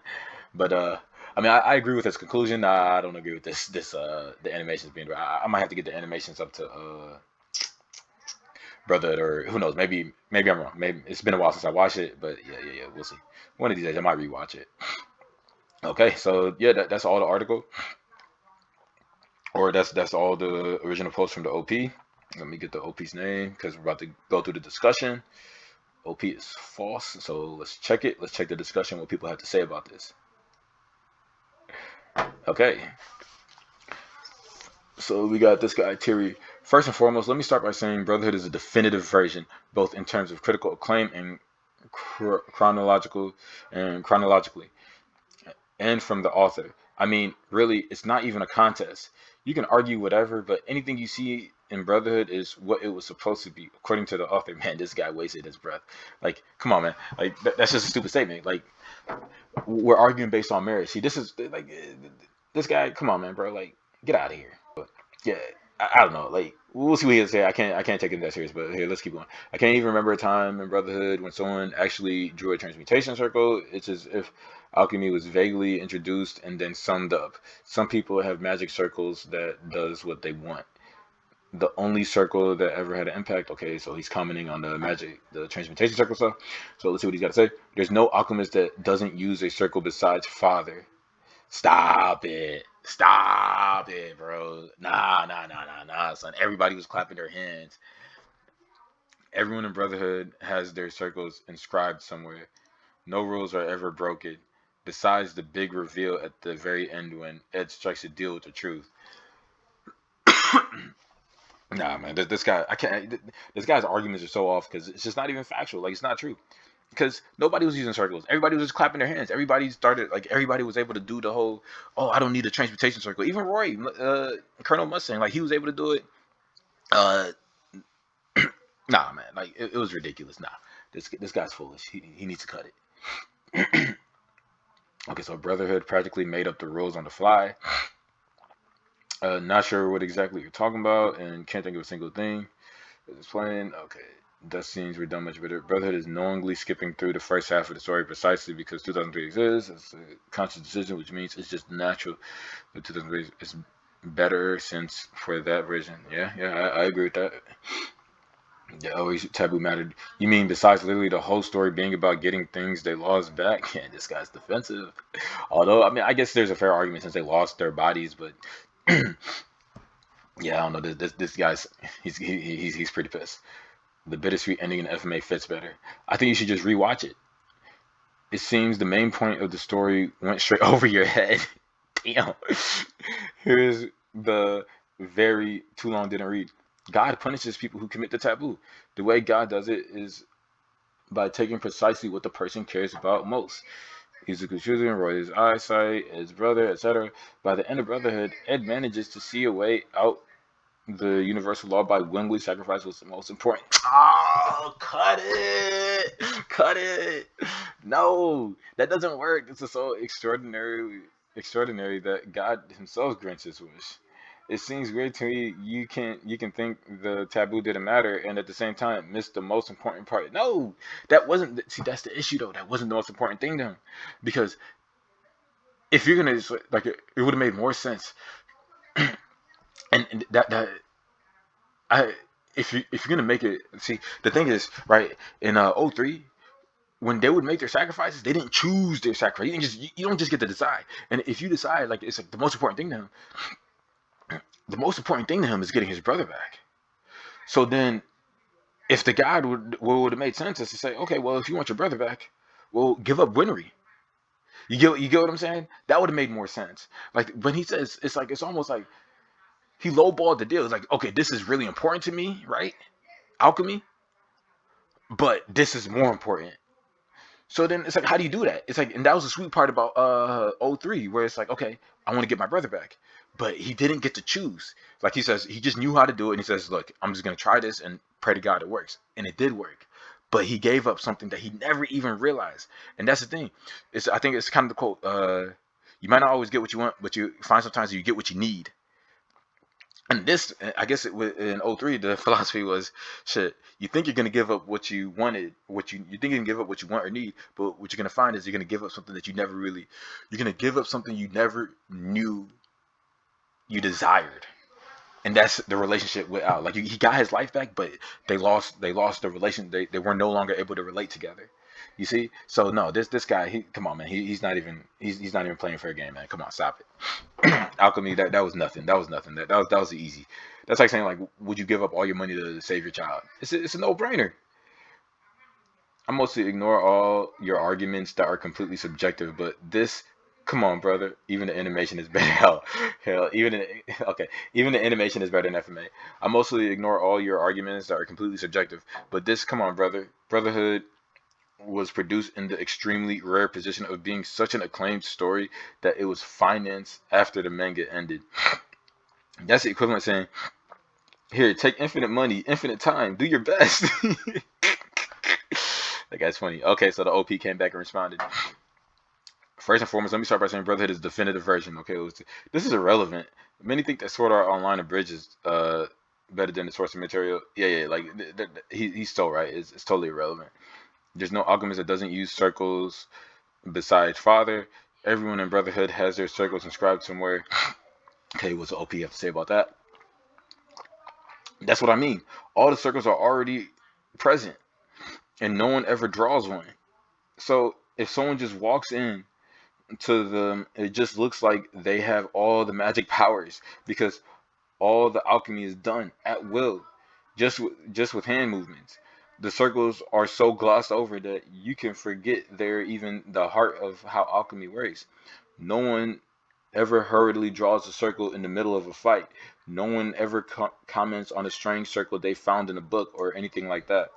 but I mean, I agree with his conclusion. I don't agree with this the animations being. I might have to get the animations up to Brotherhood, or who knows? Maybe I'm wrong. Maybe it's been a while since I watched it, but yeah. We'll see. One of these days, I might rewatch it. Okay, so yeah, that's all the article, or that's all the original post from the OP. Let me get the OP's name because we're about to go through the discussion. OP is false, so let's check it. Let's check the discussion. What people have to say about this. Okay, so we got this guy, Terry. First and foremost, let me start by saying Brotherhood is a definitive version, both in terms of critical acclaim and chronologically, and from the author. I mean, really, it's not even a contest. You can argue whatever, but anything you see in Brotherhood is what it was supposed to be, according to the author. Man, this guy wasted his breath. Like, come on, man. Like, that's just a stupid statement. Like, we're arguing based on merit. See, this is like this guy. Come on, man, bro. Like, get out of here. Yeah, I don't know. Like, we'll see what he has to say. I can't take him that serious. But here, let's keep going. I can't even remember a time in Brotherhood when someone actually drew a transmutation circle. It's as if alchemy was vaguely introduced and then summed up. Some people have magic circles that does what they want. The only circle that ever had an impact. Okay, so he's commenting on the transmutation circle stuff. So let's see what he's got to say. There's no alchemist that doesn't use a circle besides Father. Stop it. Stop it, bro. Nah, son. Everybody was clapping their hands. Everyone in Brotherhood has their circles inscribed somewhere. No rules are ever broken. Besides the big reveal at the very end when Ed strikes a deal with the truth. Nah, man. This guy, I can't. This guy's arguments are so off because it's just not even factual. Like, it's not true. Because nobody was using circles. Everybody was just clapping their hands. Everybody was able to do the whole, oh, I don't need a transportation circle. Even Roy, Colonel Mustang, like he was able to do it. Uh, nah, man, like it was ridiculous. Nah, this guy's foolish. He needs to cut it. Okay, so Brotherhood practically made up the rules on the fly. Not sure what exactly you're talking about, and can't think of a single thing. It's playing. Okay. Death scenes were done much better. Brotherhood is knowingly skipping through the first half of the story precisely because 2003 exists. It's a conscious decision, which means it's just natural that 2003 is better since for that version. Yeah, yeah, I agree with that. Yeah, always taboo mattered. You mean besides literally the whole story being about getting things they lost back? Yeah, this guy's defensive. Although, I mean, I guess there's a fair argument since they lost their bodies, but yeah, I don't know. This guy's he's pretty pissed. The bittersweet ending in FMA fits better. I think you should just rewatch it. It seems the main point of the story went straight over your head. Damn. Here's the very too long didn't read. God punishes people who commit the taboo. The way God does it is by taking precisely what the person cares about most. He's a good children, Roy's eyesight, Ed's brother, etc. By the end of Brotherhood, Ed manages to see a way out the universal law by willingly sacrifice was the most important. Oh, cut it! Cut it! No, that doesn't work. This is so extraordinary that God Himself grants His wish. It seems weird to me. You can think the taboo didn't matter, and at the same time miss the most important part. No, that wasn't. See, that's the issue though. That wasn't the most important thing to him, because if you're gonna like, it would have made more sense. And that I if you're gonna make it, see, the thing is, right, in '03, when they would make their sacrifices, they didn't choose their sacrifice. You don't just get to decide. And if you decide, like, it's like the most important thing to him, the most important thing to him is getting his brother back. So then, if the God would have made sense is to say, okay, well, if you want your brother back, well, give up Winry. You get what I'm saying? That would have made more sense. Like when he says, it's like it's almost like he lowballed the deal. It's like, okay, this is really important to me, right? Alchemy, but this is more important. So then it's like, how do you do that? It's like, and that was the sweet part about '03, where it's like, okay, I want to get my brother back, but he didn't get to choose. Like he says, he just knew how to do it, and he says, look, I'm just gonna try this and pray to God it works, and it did work. But he gave up something that he never even realized, and that's the thing. I think it's kind of the quote. You might not always get what you want, but you find sometimes you get what you need. And this, I guess, in '03, the philosophy was, shit. You think you're gonna give up what you wanted, you think you can give up what you want or need, but what you're gonna find is you're gonna give up something that you never really. You're gonna give up something you never knew you desired, and that's the relationship with Al. Like he got his life back, but they lost the relation. They were no longer able to relate together. You see, so no, this guy, come on, man, he's not even playing fair game, man. Come on, stop it. Alchemy, that was nothing. That was nothing. That was easy. That's like saying, like, would you give up all your money to save your child? It's a no brainer. I mostly ignore all your arguments that are completely subjective, but this, come on, brother. Even the animation is better. Hell, okay, even the animation is better than FMA. I mostly ignore all your arguments that are completely subjective, but this, come on, brother. Brotherhood was produced in the extremely rare position of being such an acclaimed story that it was financed after the manga ended. That's the equivalent of saying, here, take infinite money, infinite time, do your best. That guy's funny. Okay, so the OP came back and responded. First and foremost, let me start by saying Brotherhood is the definitive version. Okay, this is irrelevant. Many think that Sword Art Online Abridged is better than the source of material. Yeah, like he's still right. It's totally irrelevant. There's no alchemist that doesn't use circles besides Father. Everyone in Brotherhood has their circles inscribed somewhere. Okay, what's the OP have to say about that? That's what I mean. All the circles are already present, and no one ever draws one. So if someone just walks in to them, it just looks like they have all the magic powers because all the alchemy is done at will, just with hand movements. The circles are so glossed over that you can forget they're even the heart of how alchemy works. No one ever hurriedly draws a circle in the middle of a fight. No one ever comments on a strange circle they found in a book or anything like that.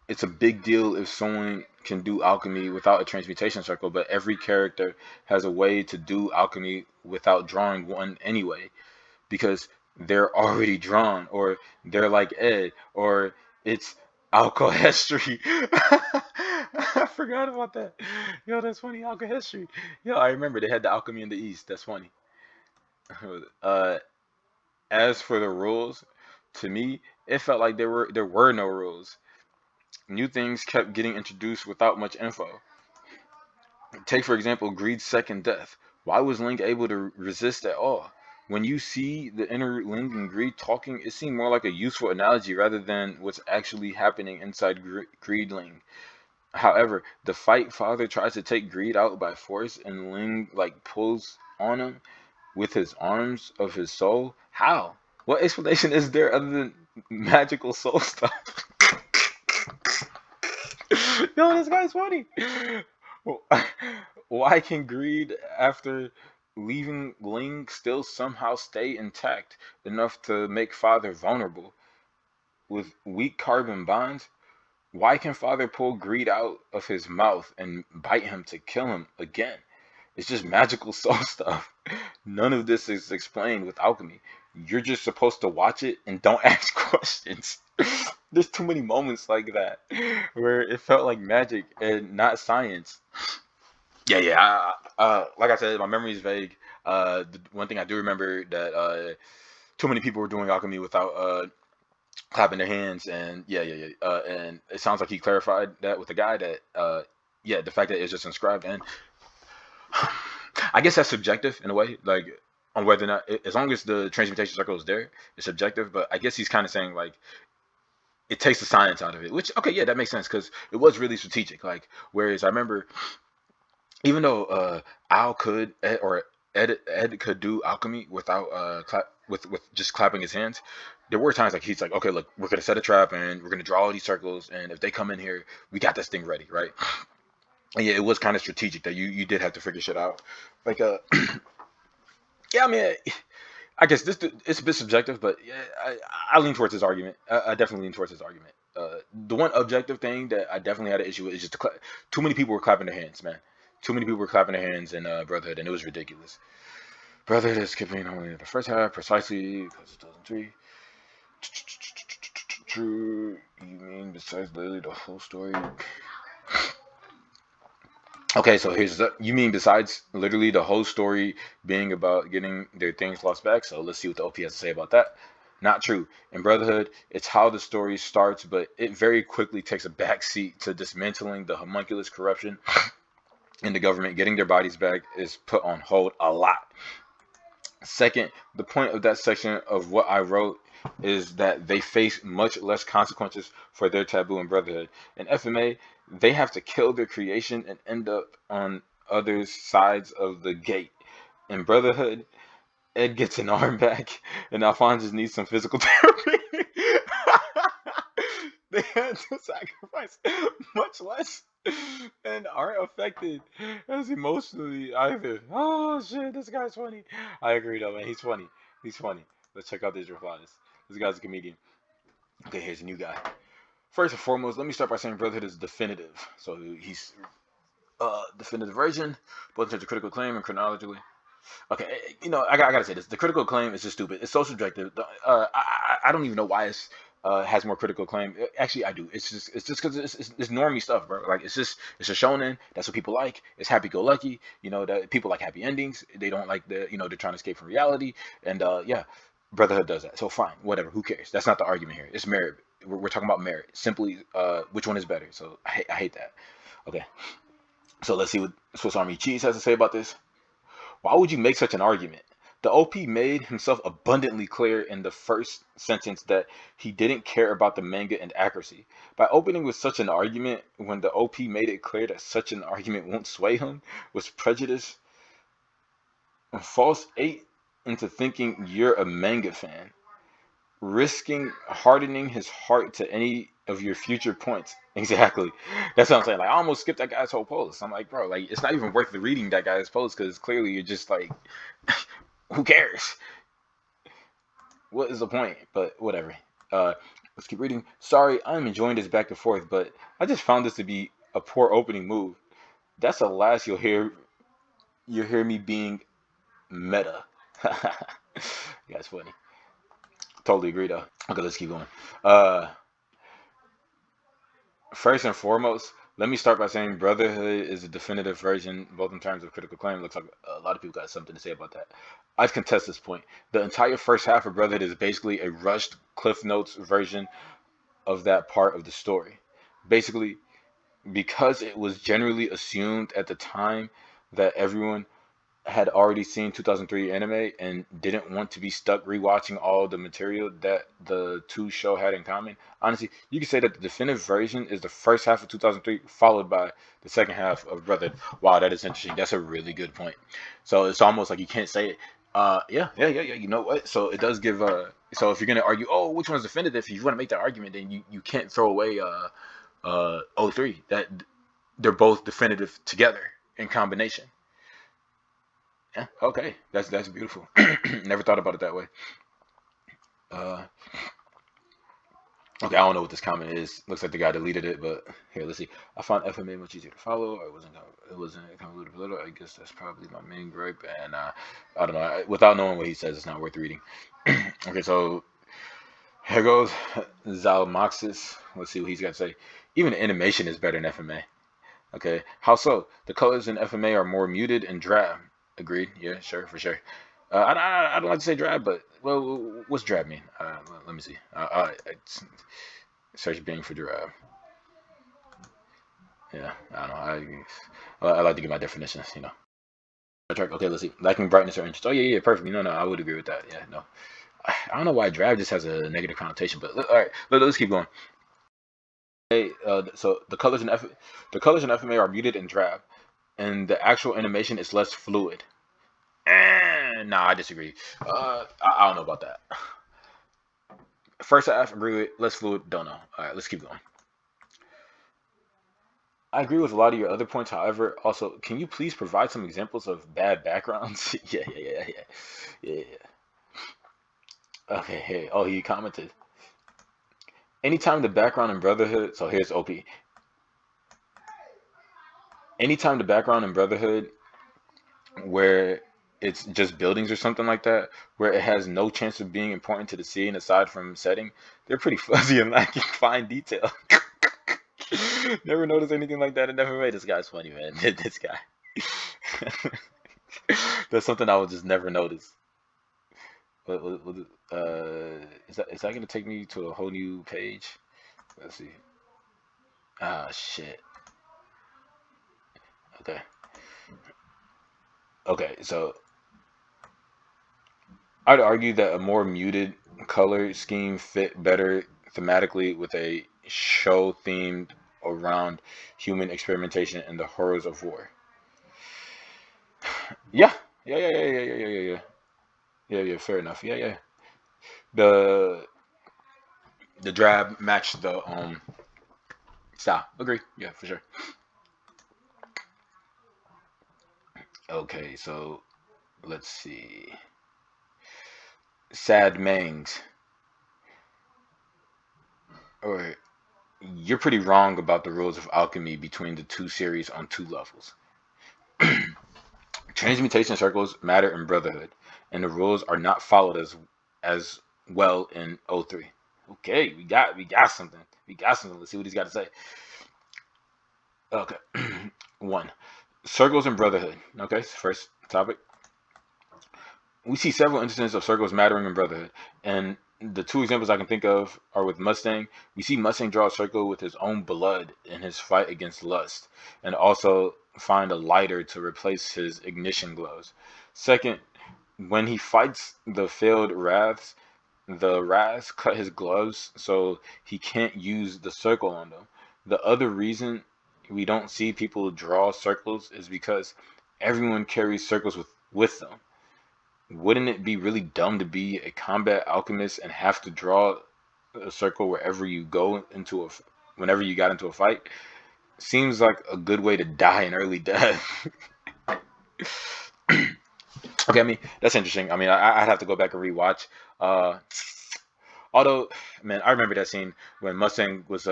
It's a big deal if someone can do alchemy without a transmutation circle, but every character has a way to do alchemy without drawing one anyway, because they're already drawn, or they're like Ed, or it's alcohestry. I forgot about that. Yo, that's funny. Alcohestry. Yo, I remember they had the alchemy in the East. That's funny. Uh, as for the rules, To me, it felt like there were no rules. New things kept getting introduced without much info. Take, for example, Greed's second death. Why was Ling able to resist at all? When you see the inner Ling and Greed talking, it seemed more like a useful analogy rather than what's actually happening inside Greedling. However, the fight father tries to take Greed out by force and Ling like pulls on him with his arms of his soul. How? What explanation is there other than magical soul stuff? Yo, this guy's funny. Why can Greed, after leaving Ling, still somehow stay intact enough to make Father vulnerable? With weak carbon bonds, why can Father pull Greed out of his mouth and bite him to kill him again? It's just magical soul stuff. None of this is explained with alchemy. You're just supposed to watch it and don't ask questions. There's too many moments like that where it felt like magic and not science. Yeah, yeah. Like I said, my memory is vague. The one thing I do remember that too many people were doing alchemy without clapping their hands, and yeah, yeah, yeah. And it sounds like he clarified that with the guy that yeah, the fact that it's just inscribed, and I guess that's subjective in a way, like on whether or not, as long as the transmutation circle is there, it's subjective. But I guess he's kind of saying like it takes the science out of it, which okay, yeah, that makes sense because it was really strategic. Like whereas I remember even though Al could or Ed could do alchemy without with just clapping his hands, there were times like he's like, okay, look, we're gonna set a trap and we're gonna draw all these circles, and if they come in here, we got this thing ready, right? And yeah, it was kind of strategic that you did have to figure shit out. Like yeah, I mean, I guess this it's a bit subjective, but yeah, I lean towards his argument. I definitely lean towards his argument. The one objective thing that I definitely had an issue with is just too many people were clapping their hands, man. Too many people were clapping their hands in Brotherhood, and it was ridiculous. Brotherhood is skipping only the first half precisely because 2003. True. You mean besides literally the whole story? Okay, so here's the. You mean besides literally the whole story being about getting their things lost back? So let's see what the OP has to say about that. Not true. In Brotherhood, it's how the story starts, but it very quickly takes a backseat to dismantling the homunculus corruption in the government. Getting their bodies back is put on hold a lot. Second, the point of that section of what I wrote is that they face much less consequences for their taboo in Brotherhood. In FMA, they have to kill their creation and end up on other sides of the gate. In Brotherhood, Ed gets an arm back, and Alphonse just needs some physical therapy. They had to sacrifice much less and aren't affected as emotionally either. Oh shit, this guy's funny. I agree though, man. He's funny. He's funny. Let's check out these replies. This guy's a comedian. Okay, here's a new guy. First and foremost, let me start by saying Brotherhood is definitive. So he's definitive version, both in terms of critical claim and chronologically. Okay, you know, I gotta say this. The critical acclaim is just stupid. It's so subjective. I don't even know why it's has more critical acclaim. Actually, I do. It's just because it's normie stuff, bro. Like it's a shonen. That's what people like. It's happy go lucky. You know that people like happy endings. They don't like they're trying to escape from reality. And yeah, Brotherhood does that. So fine, whatever. Who cares? That's not the argument here. It's merit. We're talking about merit. Simply, which one is better? So I hate that. Okay, so let's see what Swiss Army Cheese has to say about this. Why would you make such an argument? The OP made himself abundantly clear in the first sentence that he didn't care about the manga and accuracy. By opening with such an argument, when the OP made it clear that such an argument won't sway him, was prejudice and false bait into thinking you're a manga fan, risking hardening his heart to any of your future points. Exactly. That's what I'm saying. Like I almost skipped that guy's whole post. I'm like, bro, like it's not even worth the reading that guy's post because clearly you're just like, who cares? What is the point? But whatever. Let's keep reading. Sorry, I'm enjoying this back and forth, but I just found this to be a poor opening move. That's the last you'll hear me being meta. Yeah, it's funny. Totally agree though. Okay, let's keep going. First and foremost, Let me start by saying Brotherhood is a definitive version, both in terms of critical acclaim. Looks like a lot of people got something to say about that. I contest this point. The entire first half of Brotherhood is basically a rushed Cliff Notes version of that part of the story. Basically, because it was generally assumed at the time that everyone had already seen 2003 anime and didn't want to be stuck rewatching all the material that the two show had in common. Honestly, you could say that the definitive version is the first half of 2003 followed by the second half of Brotherhood. Wow, that is interesting. That's a really good point. So it's almost like you can't say it. Yeah. You know what? So it does give so if you're gonna argue, oh, which one's definitive? If you want to make that argument, then you can't throw away '03. That they're both definitive together in combination. Yeah, okay, that's beautiful. Never thought about it that way. Uh, okay, I don't know what this comment is. Looks like the guy deleted it, but here, let's see. I found FMA much easier to follow. It wasn't convoluted a little. I guess that's probably my main gripe, and I don't know. Without knowing what he says, it's not worth reading. Okay, so here goes Zalmoxis. Let's see what he's got to say. Even the animation is better than FMA. Okay, how so? The colors in FMA are more muted and drab. Agreed. Yeah, sure, for sure. I don't like to say drab, but well, what's drab mean? Let me see. Search Bing for drab. Yeah, I don't know. I like to get my definitions. Okay, let's see. Lacking brightness or interest. Oh yeah, perfect. No, I would agree with that. Yeah, no. I don't know why drab just has a negative connotation, but all right, let's keep going. Okay, so the colors in FMA are muted and drab, and the actual animation is less fluid. Nah, I disagree. I don't know about that. First half, agree with. Less fluid, don't know. All right, let's keep going. I agree with a lot of your other points. However, also, can you please provide some examples of bad backgrounds? Yeah. Okay, hey. Oh, he commented. Anytime the background in Brotherhood. So here's OP. Anytime the background in Brotherhood where it's just buildings or something like that, where it has no chance of being important to the scene aside from setting, they're pretty fuzzy and lacking fine detail. Never noticed anything like that and never made. This guy's funny, man. This guy. That's something I would just never notice. Is that gonna take me to a whole new page? Let's see. Ah, shit. Okay. Okay, so I'd argue that a more muted color scheme fit better thematically with a show themed around human experimentation and the horrors of war. Yeah, yeah. Fair enough. Yeah. The the drab matched the style. Agree. Yeah, for sure. Okay, so let's see. Sad Mangs. Or you're pretty wrong about the rules of alchemy between the two series on two levels. Transmutation circles matter in Brotherhood, and the rules are not followed as well in '03. Okay, we got something. We got something. Let's see what he's got to say. Okay. One. Circles in Brotherhood. Okay, first topic. We see several instances of circles mattering in Brotherhood, and the two examples I can think of are with Mustang. We see Mustang draw a circle with his own blood in his fight against lust, and also find a lighter to replace his ignition gloves. Second, when he fights the failed Wraths, the Wraths cut his gloves so he can't use the circle on them. The other reason we don't see people draw circles is because everyone carries circles with them. Wouldn't it be really dumb to be a combat alchemist and have to draw a circle wherever you go whenever you got into a fight? Seems like a good way to die an early death. Okay, I mean that's interesting. I mean, I'd have to go back and rewatch. Although, man, I remember that scene when Mustang was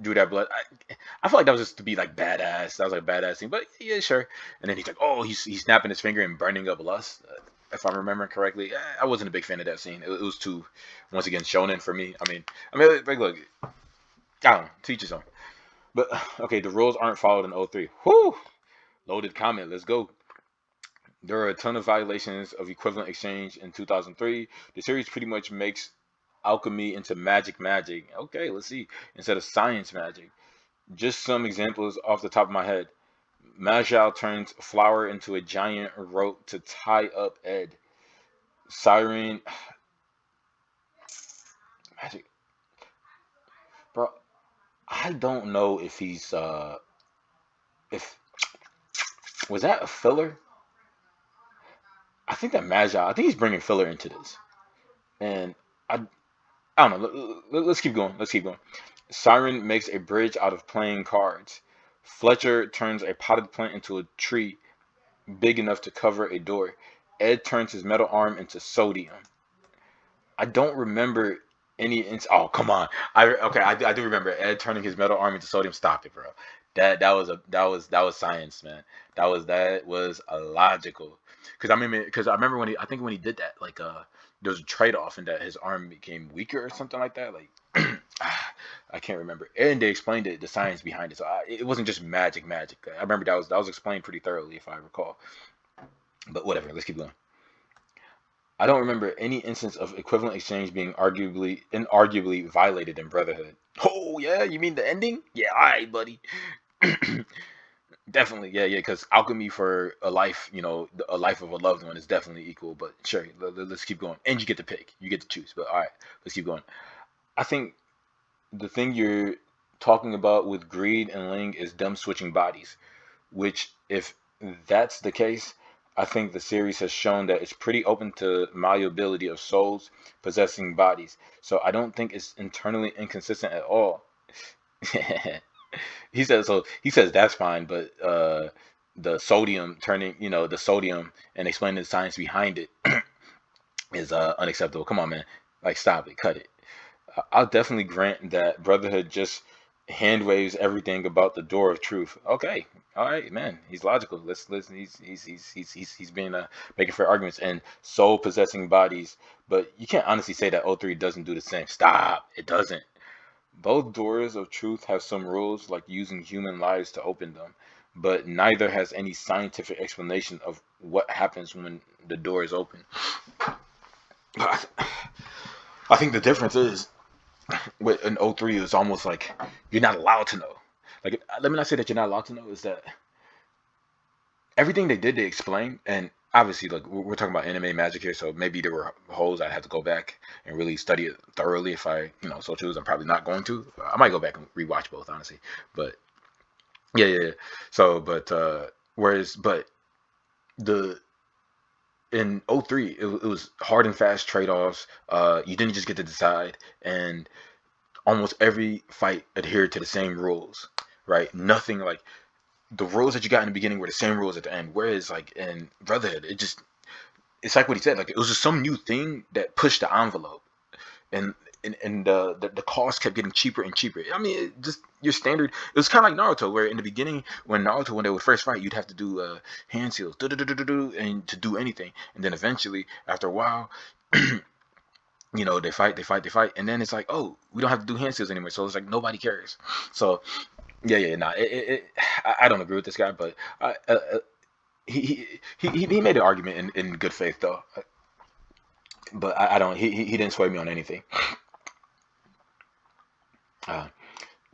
drew that blood. I feel like that was just to be like badass. That was like a badass scene, but yeah, sure. And then he's like, oh, he's snapping his finger and burning up lust. If I'm remembering correctly, I wasn't a big fan of that scene. It was too, once again, shonen for me. I mean, like, look, I don't know, teach his own. But okay, the rules aren't followed in '03. Whoo! Loaded comment. Let's go. There are a ton of violations of equivalent exchange in 2003. The series pretty much makes alchemy into magic. Okay, let's see. Instead of science magic. Just some examples off the top of my head. Majal turns flower into a giant rope to tie up Ed. Siren, magic, bro. I don't know if he's if was that a filler. I think that Majal. I think he's bringing filler into this, and I I don't know. Let's keep going. Let's keep going. Siren makes a bridge out of playing cards. Fletcher turns a potted plant into a tree big enough to cover a door. Ed turns his metal arm into sodium. I don't remember any. Oh, come on. I do remember Ed turning his metal arm into sodium. Stop it, bro. That was science, man. That was a logical. Because I remember when he did that, like there was a trade off in that his arm became weaker or something like that. Like I can't remember. And they explained the science behind it, so it wasn't just magic. I remember that was explained pretty thoroughly, if I recall. But whatever. Let's keep going. I don't remember any instance of equivalent exchange being inarguably violated in Brotherhood. Oh yeah, you mean the ending? Yeah, all right, buddy. Definitely, yeah, because alchemy for a life, a life of a loved one is definitely equal. But sure, let's keep going. And you get to pick, you get to choose. But all right, let's keep going. I think the thing you're talking about with Greed and Ling is them switching bodies, which, if that's the case, I think the series has shown that it's pretty open to malleability of souls possessing bodies. So I don't think it's internally inconsistent at all. He says that's fine, but the sodium turning, the sodium and explaining the science behind it is unacceptable. Come on, man. Like, stop it, cut it. I'll definitely grant that Brotherhood just hand waves everything about the door of truth. Okay, all right, man. He's logical. Let's listen. He's being making fair arguments and soul possessing bodies. But you can't honestly say that O3 doesn't do the same. Stop. It doesn't. Both doors of truth have some rules, like using human lives to open them, but neither has any scientific explanation of what happens when the door is open. I think the difference is with an O3 is almost like you're not allowed to know. Like, let me not say that you're not allowed to know, is that everything they did, they explain. And obviously, like, we're talking about anime magic here, so maybe there were holes I'd have to go back and really study it thoroughly if I, so choose. I'm probably not going to. I might go back and rewatch both, honestly. But yeah. So, but the in '03, it was hard and fast trade-offs. You didn't just get to decide, and almost every fight adhered to the same rules, right? Nothing like the rules that you got in the beginning were the same rules at the end. Whereas like in Brotherhood, it's like what he said. Like, it was just some new thing that pushed the envelope, and the cost kept getting cheaper and cheaper. I mean, just your standard. It was kind of like Naruto, where in the beginning, when they would first fight, you'd have to do hand seals, and to do anything, and then eventually, after a while, they fight, and then it's like, oh, we don't have to do hand seals anymore. So it's like nobody cares. So yeah, nah, I don't agree with this guy, but he made an argument in good faith though. But I don't. He didn't sway me on anything. Uh,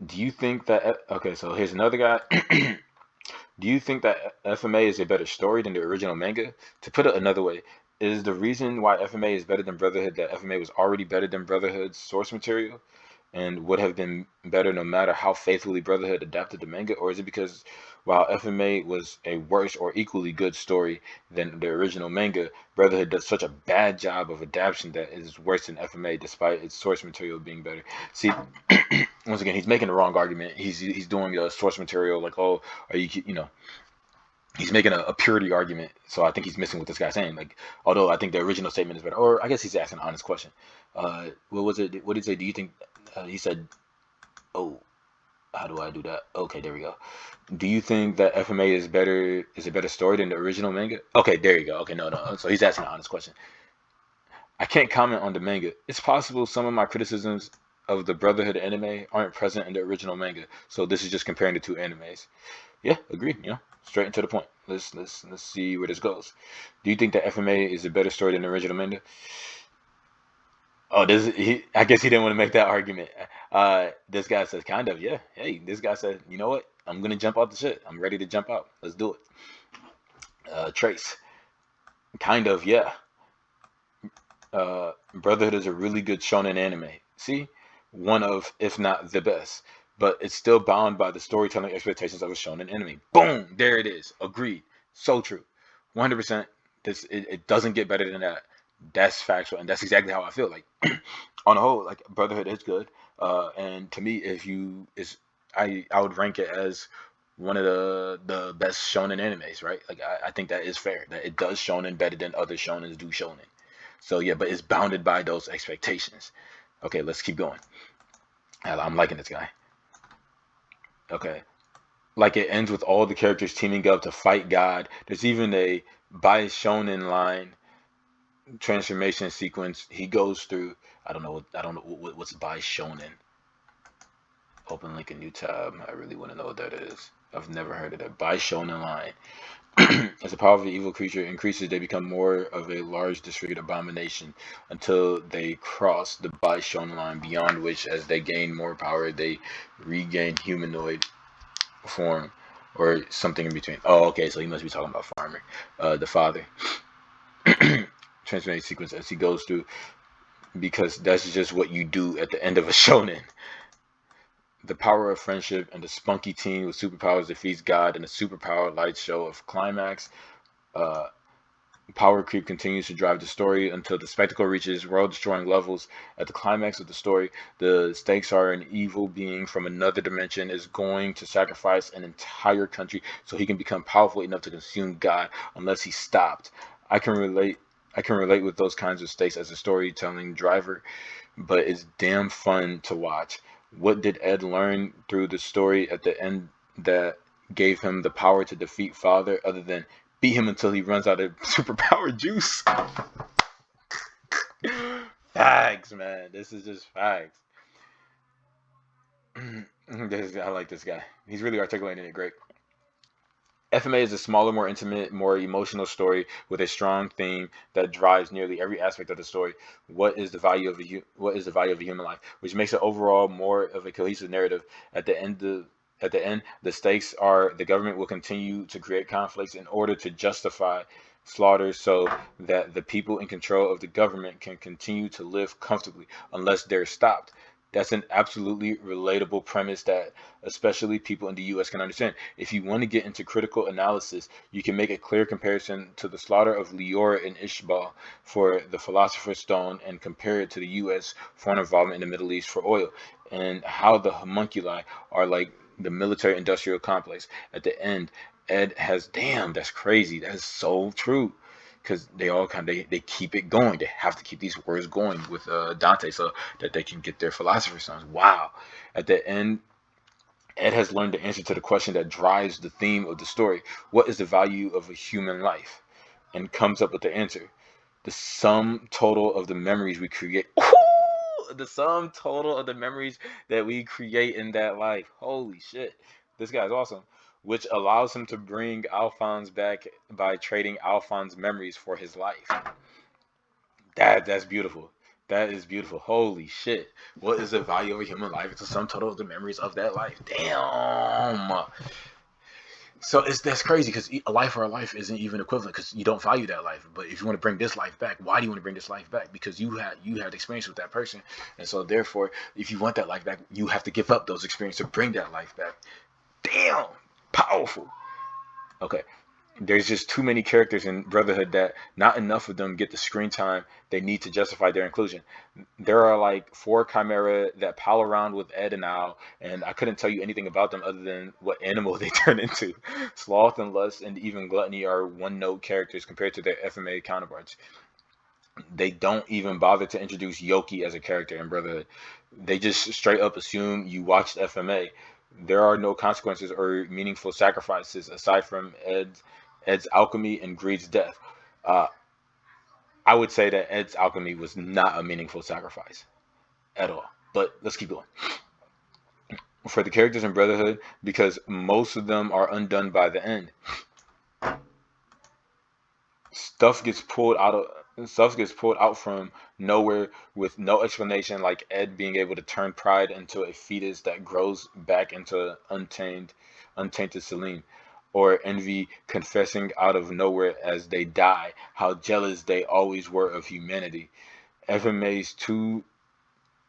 do you think that? Okay, so here's another guy. Do you think that FMA is a better story than the original manga? To put it another way, is the reason why FMA is better than Brotherhood that FMA was already better than Brotherhood's source material and would have been better no matter how faithfully Brotherhood adapted the manga? Or is it because while FMA was a worse or equally good story than the original manga, Brotherhood does such a bad job of adaptation that it is worse than FMA despite its source material being better? See, once again, he's making the wrong argument. He's doing a source material like, oh, are he's making a purity argument. So I think he's missing what this guy's saying. Like, although I think the original statement is better, or I guess he's asking an honest question. What was it? What did he say? Do you think? He said, "Oh, how do I do that?" Okay, there we go. Do you think that FMA is better? Is a better story than the original manga? Okay, there you go. Okay, no. So he's asking an honest question. I can't comment on the manga. It's possible some of my criticisms of the Brotherhood anime aren't present in the original manga. So this is just comparing the two animes. Yeah, agreed. Straight into the point. Let's see where this goes. Do you think that FMA is a better story than the original manga? Oh, I guess he didn't want to make that argument. This guy says, kind of, yeah. Hey, this guy said, you know what? I'm gonna jump out the shit. I'm ready to jump out. Let's do it. Trace, kind of, yeah. Brotherhood is a really good shonen anime. See, one of, if not the best, but it's still bound by the storytelling expectations of a shonen anime. Boom, there it is. Agreed. So true. 100%. It doesn't get better than that. That's factual, and that's exactly how I feel. Like on the whole, like Brotherhood is good. And to me, I would rank it as one of the best shonen animes, right? Like I think that is fair. That it does shonen better than other shonens do shonen. So yeah, but it's bounded by those expectations. Okay, let's keep going. I'm liking this guy. Okay. Like it ends with all the characters teaming up to fight God. There's even a by shonen line transformation sequence he goes through. I don't know what's by shonen. Open link a new tab. I really want to know what that is. I've never heard of that. By shonen line. As the power of the evil creature increases, they become more of a large disfigured abomination until they cross the by shonen line, beyond which, as they gain more power, they regain humanoid form or something in between. Oh, okay, so he must be talking about Farmer, the father. Transformation sequence as he goes through, because that's just what you do at the end of a shonen. The power of friendship and the spunky teen with superpowers defeats God in a superpowered light show of climax. Uh, Power creep continues to drive the story until the spectacle reaches world-destroying levels. At the climax of the story, the stakes are an evil being from another dimension is going to sacrifice an entire country so he can become powerful enough to consume God unless he's stopped. I can relate. I can relate with those kinds of stakes as a storytelling driver, but it's damn fun to watch. What did Ed learn through the story at the end that gave him the power to defeat Father, other than beat him until he runs out of superpower juice? Facts, man. This is just facts. I like this guy. He's really articulating it great. FMA is a smaller, more intimate, more emotional story with a strong theme that drives nearly every aspect of the story. What is the value of a human life, which makes it overall more of a cohesive narrative. At the end, the stakes are the government will continue to create conflicts in order to justify slaughter so that the people in control of the government can continue to live comfortably unless they're stopped. That's an absolutely relatable premise that especially people in the US can understand. If you want to get into critical analysis, you can make a clear comparison to the slaughter of Leora and Ishbal for the Philosopher's Stone and compare it to the US foreign involvement in the Middle East for oil, and how the homunculi are like the military industrial complex. At the end, Ed has, damn, that's crazy. That's so true. Because they all they keep it going. They have to keep these words going with Dante so that they can get their philosopher's stones. Wow. At the end, Ed has learned the answer to the question that drives the theme of the story. What is the value of a human life? And comes up with the answer. The sum total of the memories we create. Ooh, the sum total of the memories that we create in that life. Holy shit. This guy's awesome. Which allows him to bring Alphonse back by trading Alphonse's memories for his life. That's beautiful. That is beautiful. Holy shit. What is the value of a human life? It's the sum total of the memories of that life. Damn. So that's crazy because a life for a life isn't even equivalent because you don't value that life. But if you want to bring this life back, why do you want to bring this life back? Because you had experience with that person, and so therefore, if you want that life back, you have to give up those experiences to bring that life back. Damn, powerful. Okay, there's just too many characters in Brotherhood that not enough of them get the screen time they need to justify their inclusion. There are like 4 Chimera that pal around with Ed and Al, and I couldn't tell you anything about them other than what animal they turn into. Sloth and Lust and even Gluttony are one-note characters compared to their FMA counterparts. They don't even bother to introduce Yoki as a character in Brotherhood. They just straight up assume you watched FMA. There are no consequences or meaningful sacrifices aside from Ed's alchemy and Greed's death. Uh, I would say that Ed's alchemy was not a meaningful sacrifice at all. But let's keep going. For the characters in Brotherhood, because most of them are undone by the end. Stuff gets pulled out from nowhere with no explanation, like Ed being able to turn Pride into a fetus that grows back into untainted Celine, or Envy confessing out of nowhere as they die how jealous they always were of humanity. FMA's two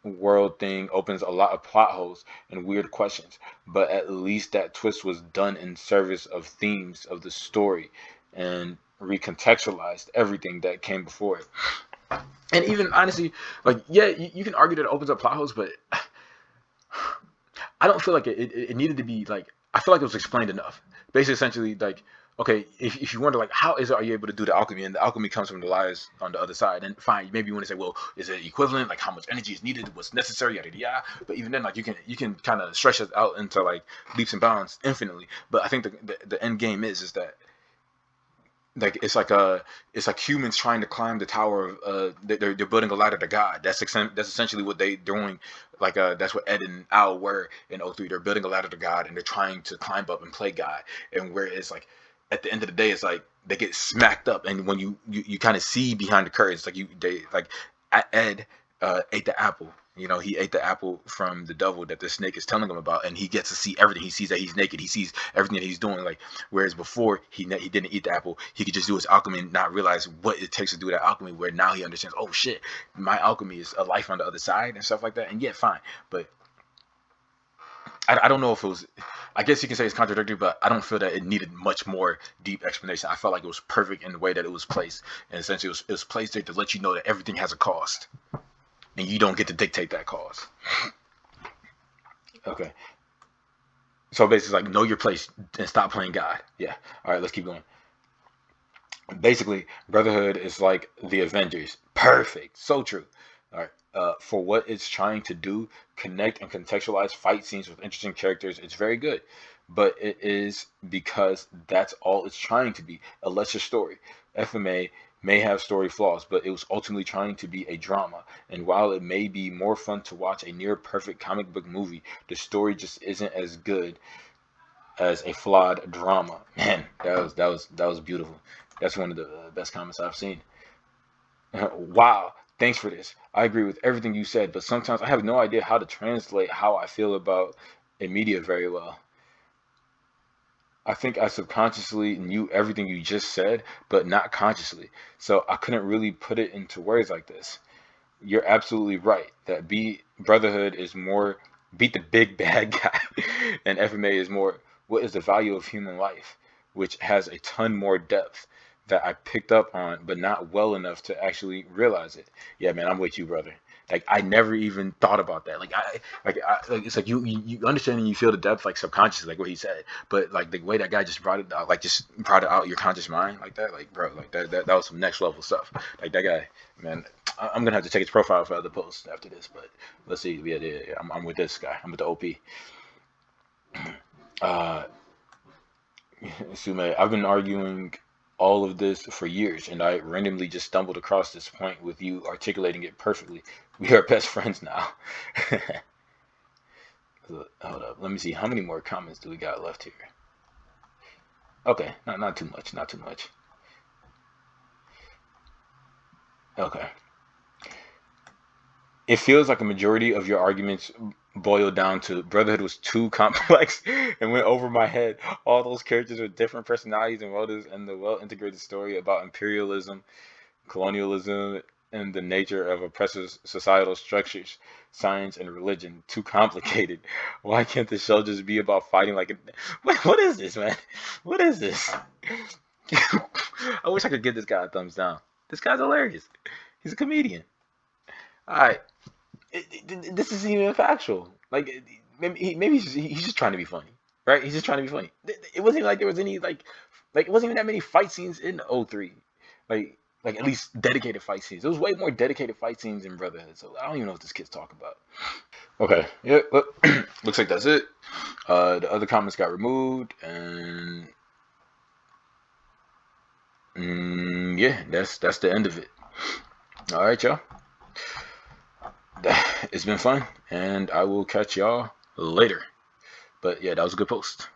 world thing opens a lot of plot holes and weird questions, but at least that twist was done in service of themes of the story and recontextualized everything that came before it. And even honestly, like, yeah, you can argue that it opens up plot holes, but I don't feel like it needed to be like, I feel like it was explained enough. Basically, essentially, like, okay, if you wonder, like, how is it, are you able to do the alchemy? And the alchemy comes from the liars on the other side. And fine, maybe you want to say, well, is it equivalent? Like, how much energy is needed? What's necessary? Yada, yada. But even then, like, you can kind of stretch it out into, like, leaps and bounds infinitely. But I think the end game is that, like, it's like humans trying to climb the tower of they're building a ladder to God. That's essentially what they doing. Like, that's what Ed and Al were in '03. They're building a ladder to God, and they're trying to climb up and play God. And where it's like, at the end of the day, it's like they get smacked up. And when you kind of see behind the curtains, like, Ed ate the apple. You know, he ate the apple from the devil that the snake is telling him about, and he gets to see everything. He sees that he's naked. He sees everything that he's doing. Like, whereas before he didn't eat the apple, he could just do his alchemy and not realize what it takes to do that alchemy. Where now he understands, oh shit, my alchemy is a life on the other side and stuff like that. And yeah, fine, but I don't know if it was. I guess you can say it's contradictory, but I don't feel that it needed much more deep explanation. I felt like it was perfect in the way that it was placed, and essentially it was placed there to let you know that everything has a cost, and you don't get to dictate that cost. Okay. So basically, like, know your place and stop playing God. Yeah. All right, let's keep going. Basically, Brotherhood is like the Avengers. Perfect. So true. All right. For what it's trying to do, connect and contextualize fight scenes with interesting characters, it's very good. But it is because that's all it's trying to be, a lesser story. FMA may have story flaws, but it was ultimately trying to be a drama. And while it may be more fun to watch a near perfect comic book movie, the story just isn't as good as a flawed drama. Man, that was beautiful. That's one of the best comments I've seen. Wow, thanks for this. I agree with everything you said, but sometimes I have no idea how to translate how I feel about a media very well. I think I subconsciously knew everything you just said, but not consciously. So I couldn't really put it into words like this. You're absolutely right that Brotherhood is more beat the big bad guy, and FMA is more what is the value of human life, which has a ton more depth that I picked up on, but not well enough to actually realize it. Yeah, man, I'm with you, brother. Like, I never even thought about that. Like, it's like you understand and you feel the depth, like, subconsciously, like what he said. But like the way that guy just brought it out, like, just brought it out your conscious mind like that, like, bro, like that was some next level stuff. Like, that guy, man, I'm gonna have to check his profile for other posts after this. But let's see. Yeah. I'm with this guy. I'm with the OP. Uh, Sume, I've been arguing all of this for years, and I randomly just stumbled across this point with you articulating it perfectly. We are best friends now. Hold up. Let me see. How many more comments do we got left here? Okay. Not too much. Not too much. Okay. It feels like a majority of your arguments boiled down to Brotherhood was too complex and went over my head. All those characters with different personalities and motives, and the well integrated story about imperialism, colonialism, and the nature of oppressive societal structures, science, and religion too complicated. Why can't the show just be about fighting like a... what is this, man? What is this? I wish I could give this guy a thumbs down. This guy's hilarious. He's a comedian. All right. This isn't even factual. Like, maybe he's just trying to be funny, right? He's just trying to be funny. It wasn't even like there was any like it wasn't even that many fight scenes in '03. Like at least dedicated fight scenes. There was way more dedicated fight scenes in Brotherhood. So I don't even know what this kid's talking about. Okay, yeah, well, looks like that's it. The other comments got removed, and yeah, that's the end of it. All right, y'all. it's been fun, and I will catch y'all later. But yeah, that was a good post.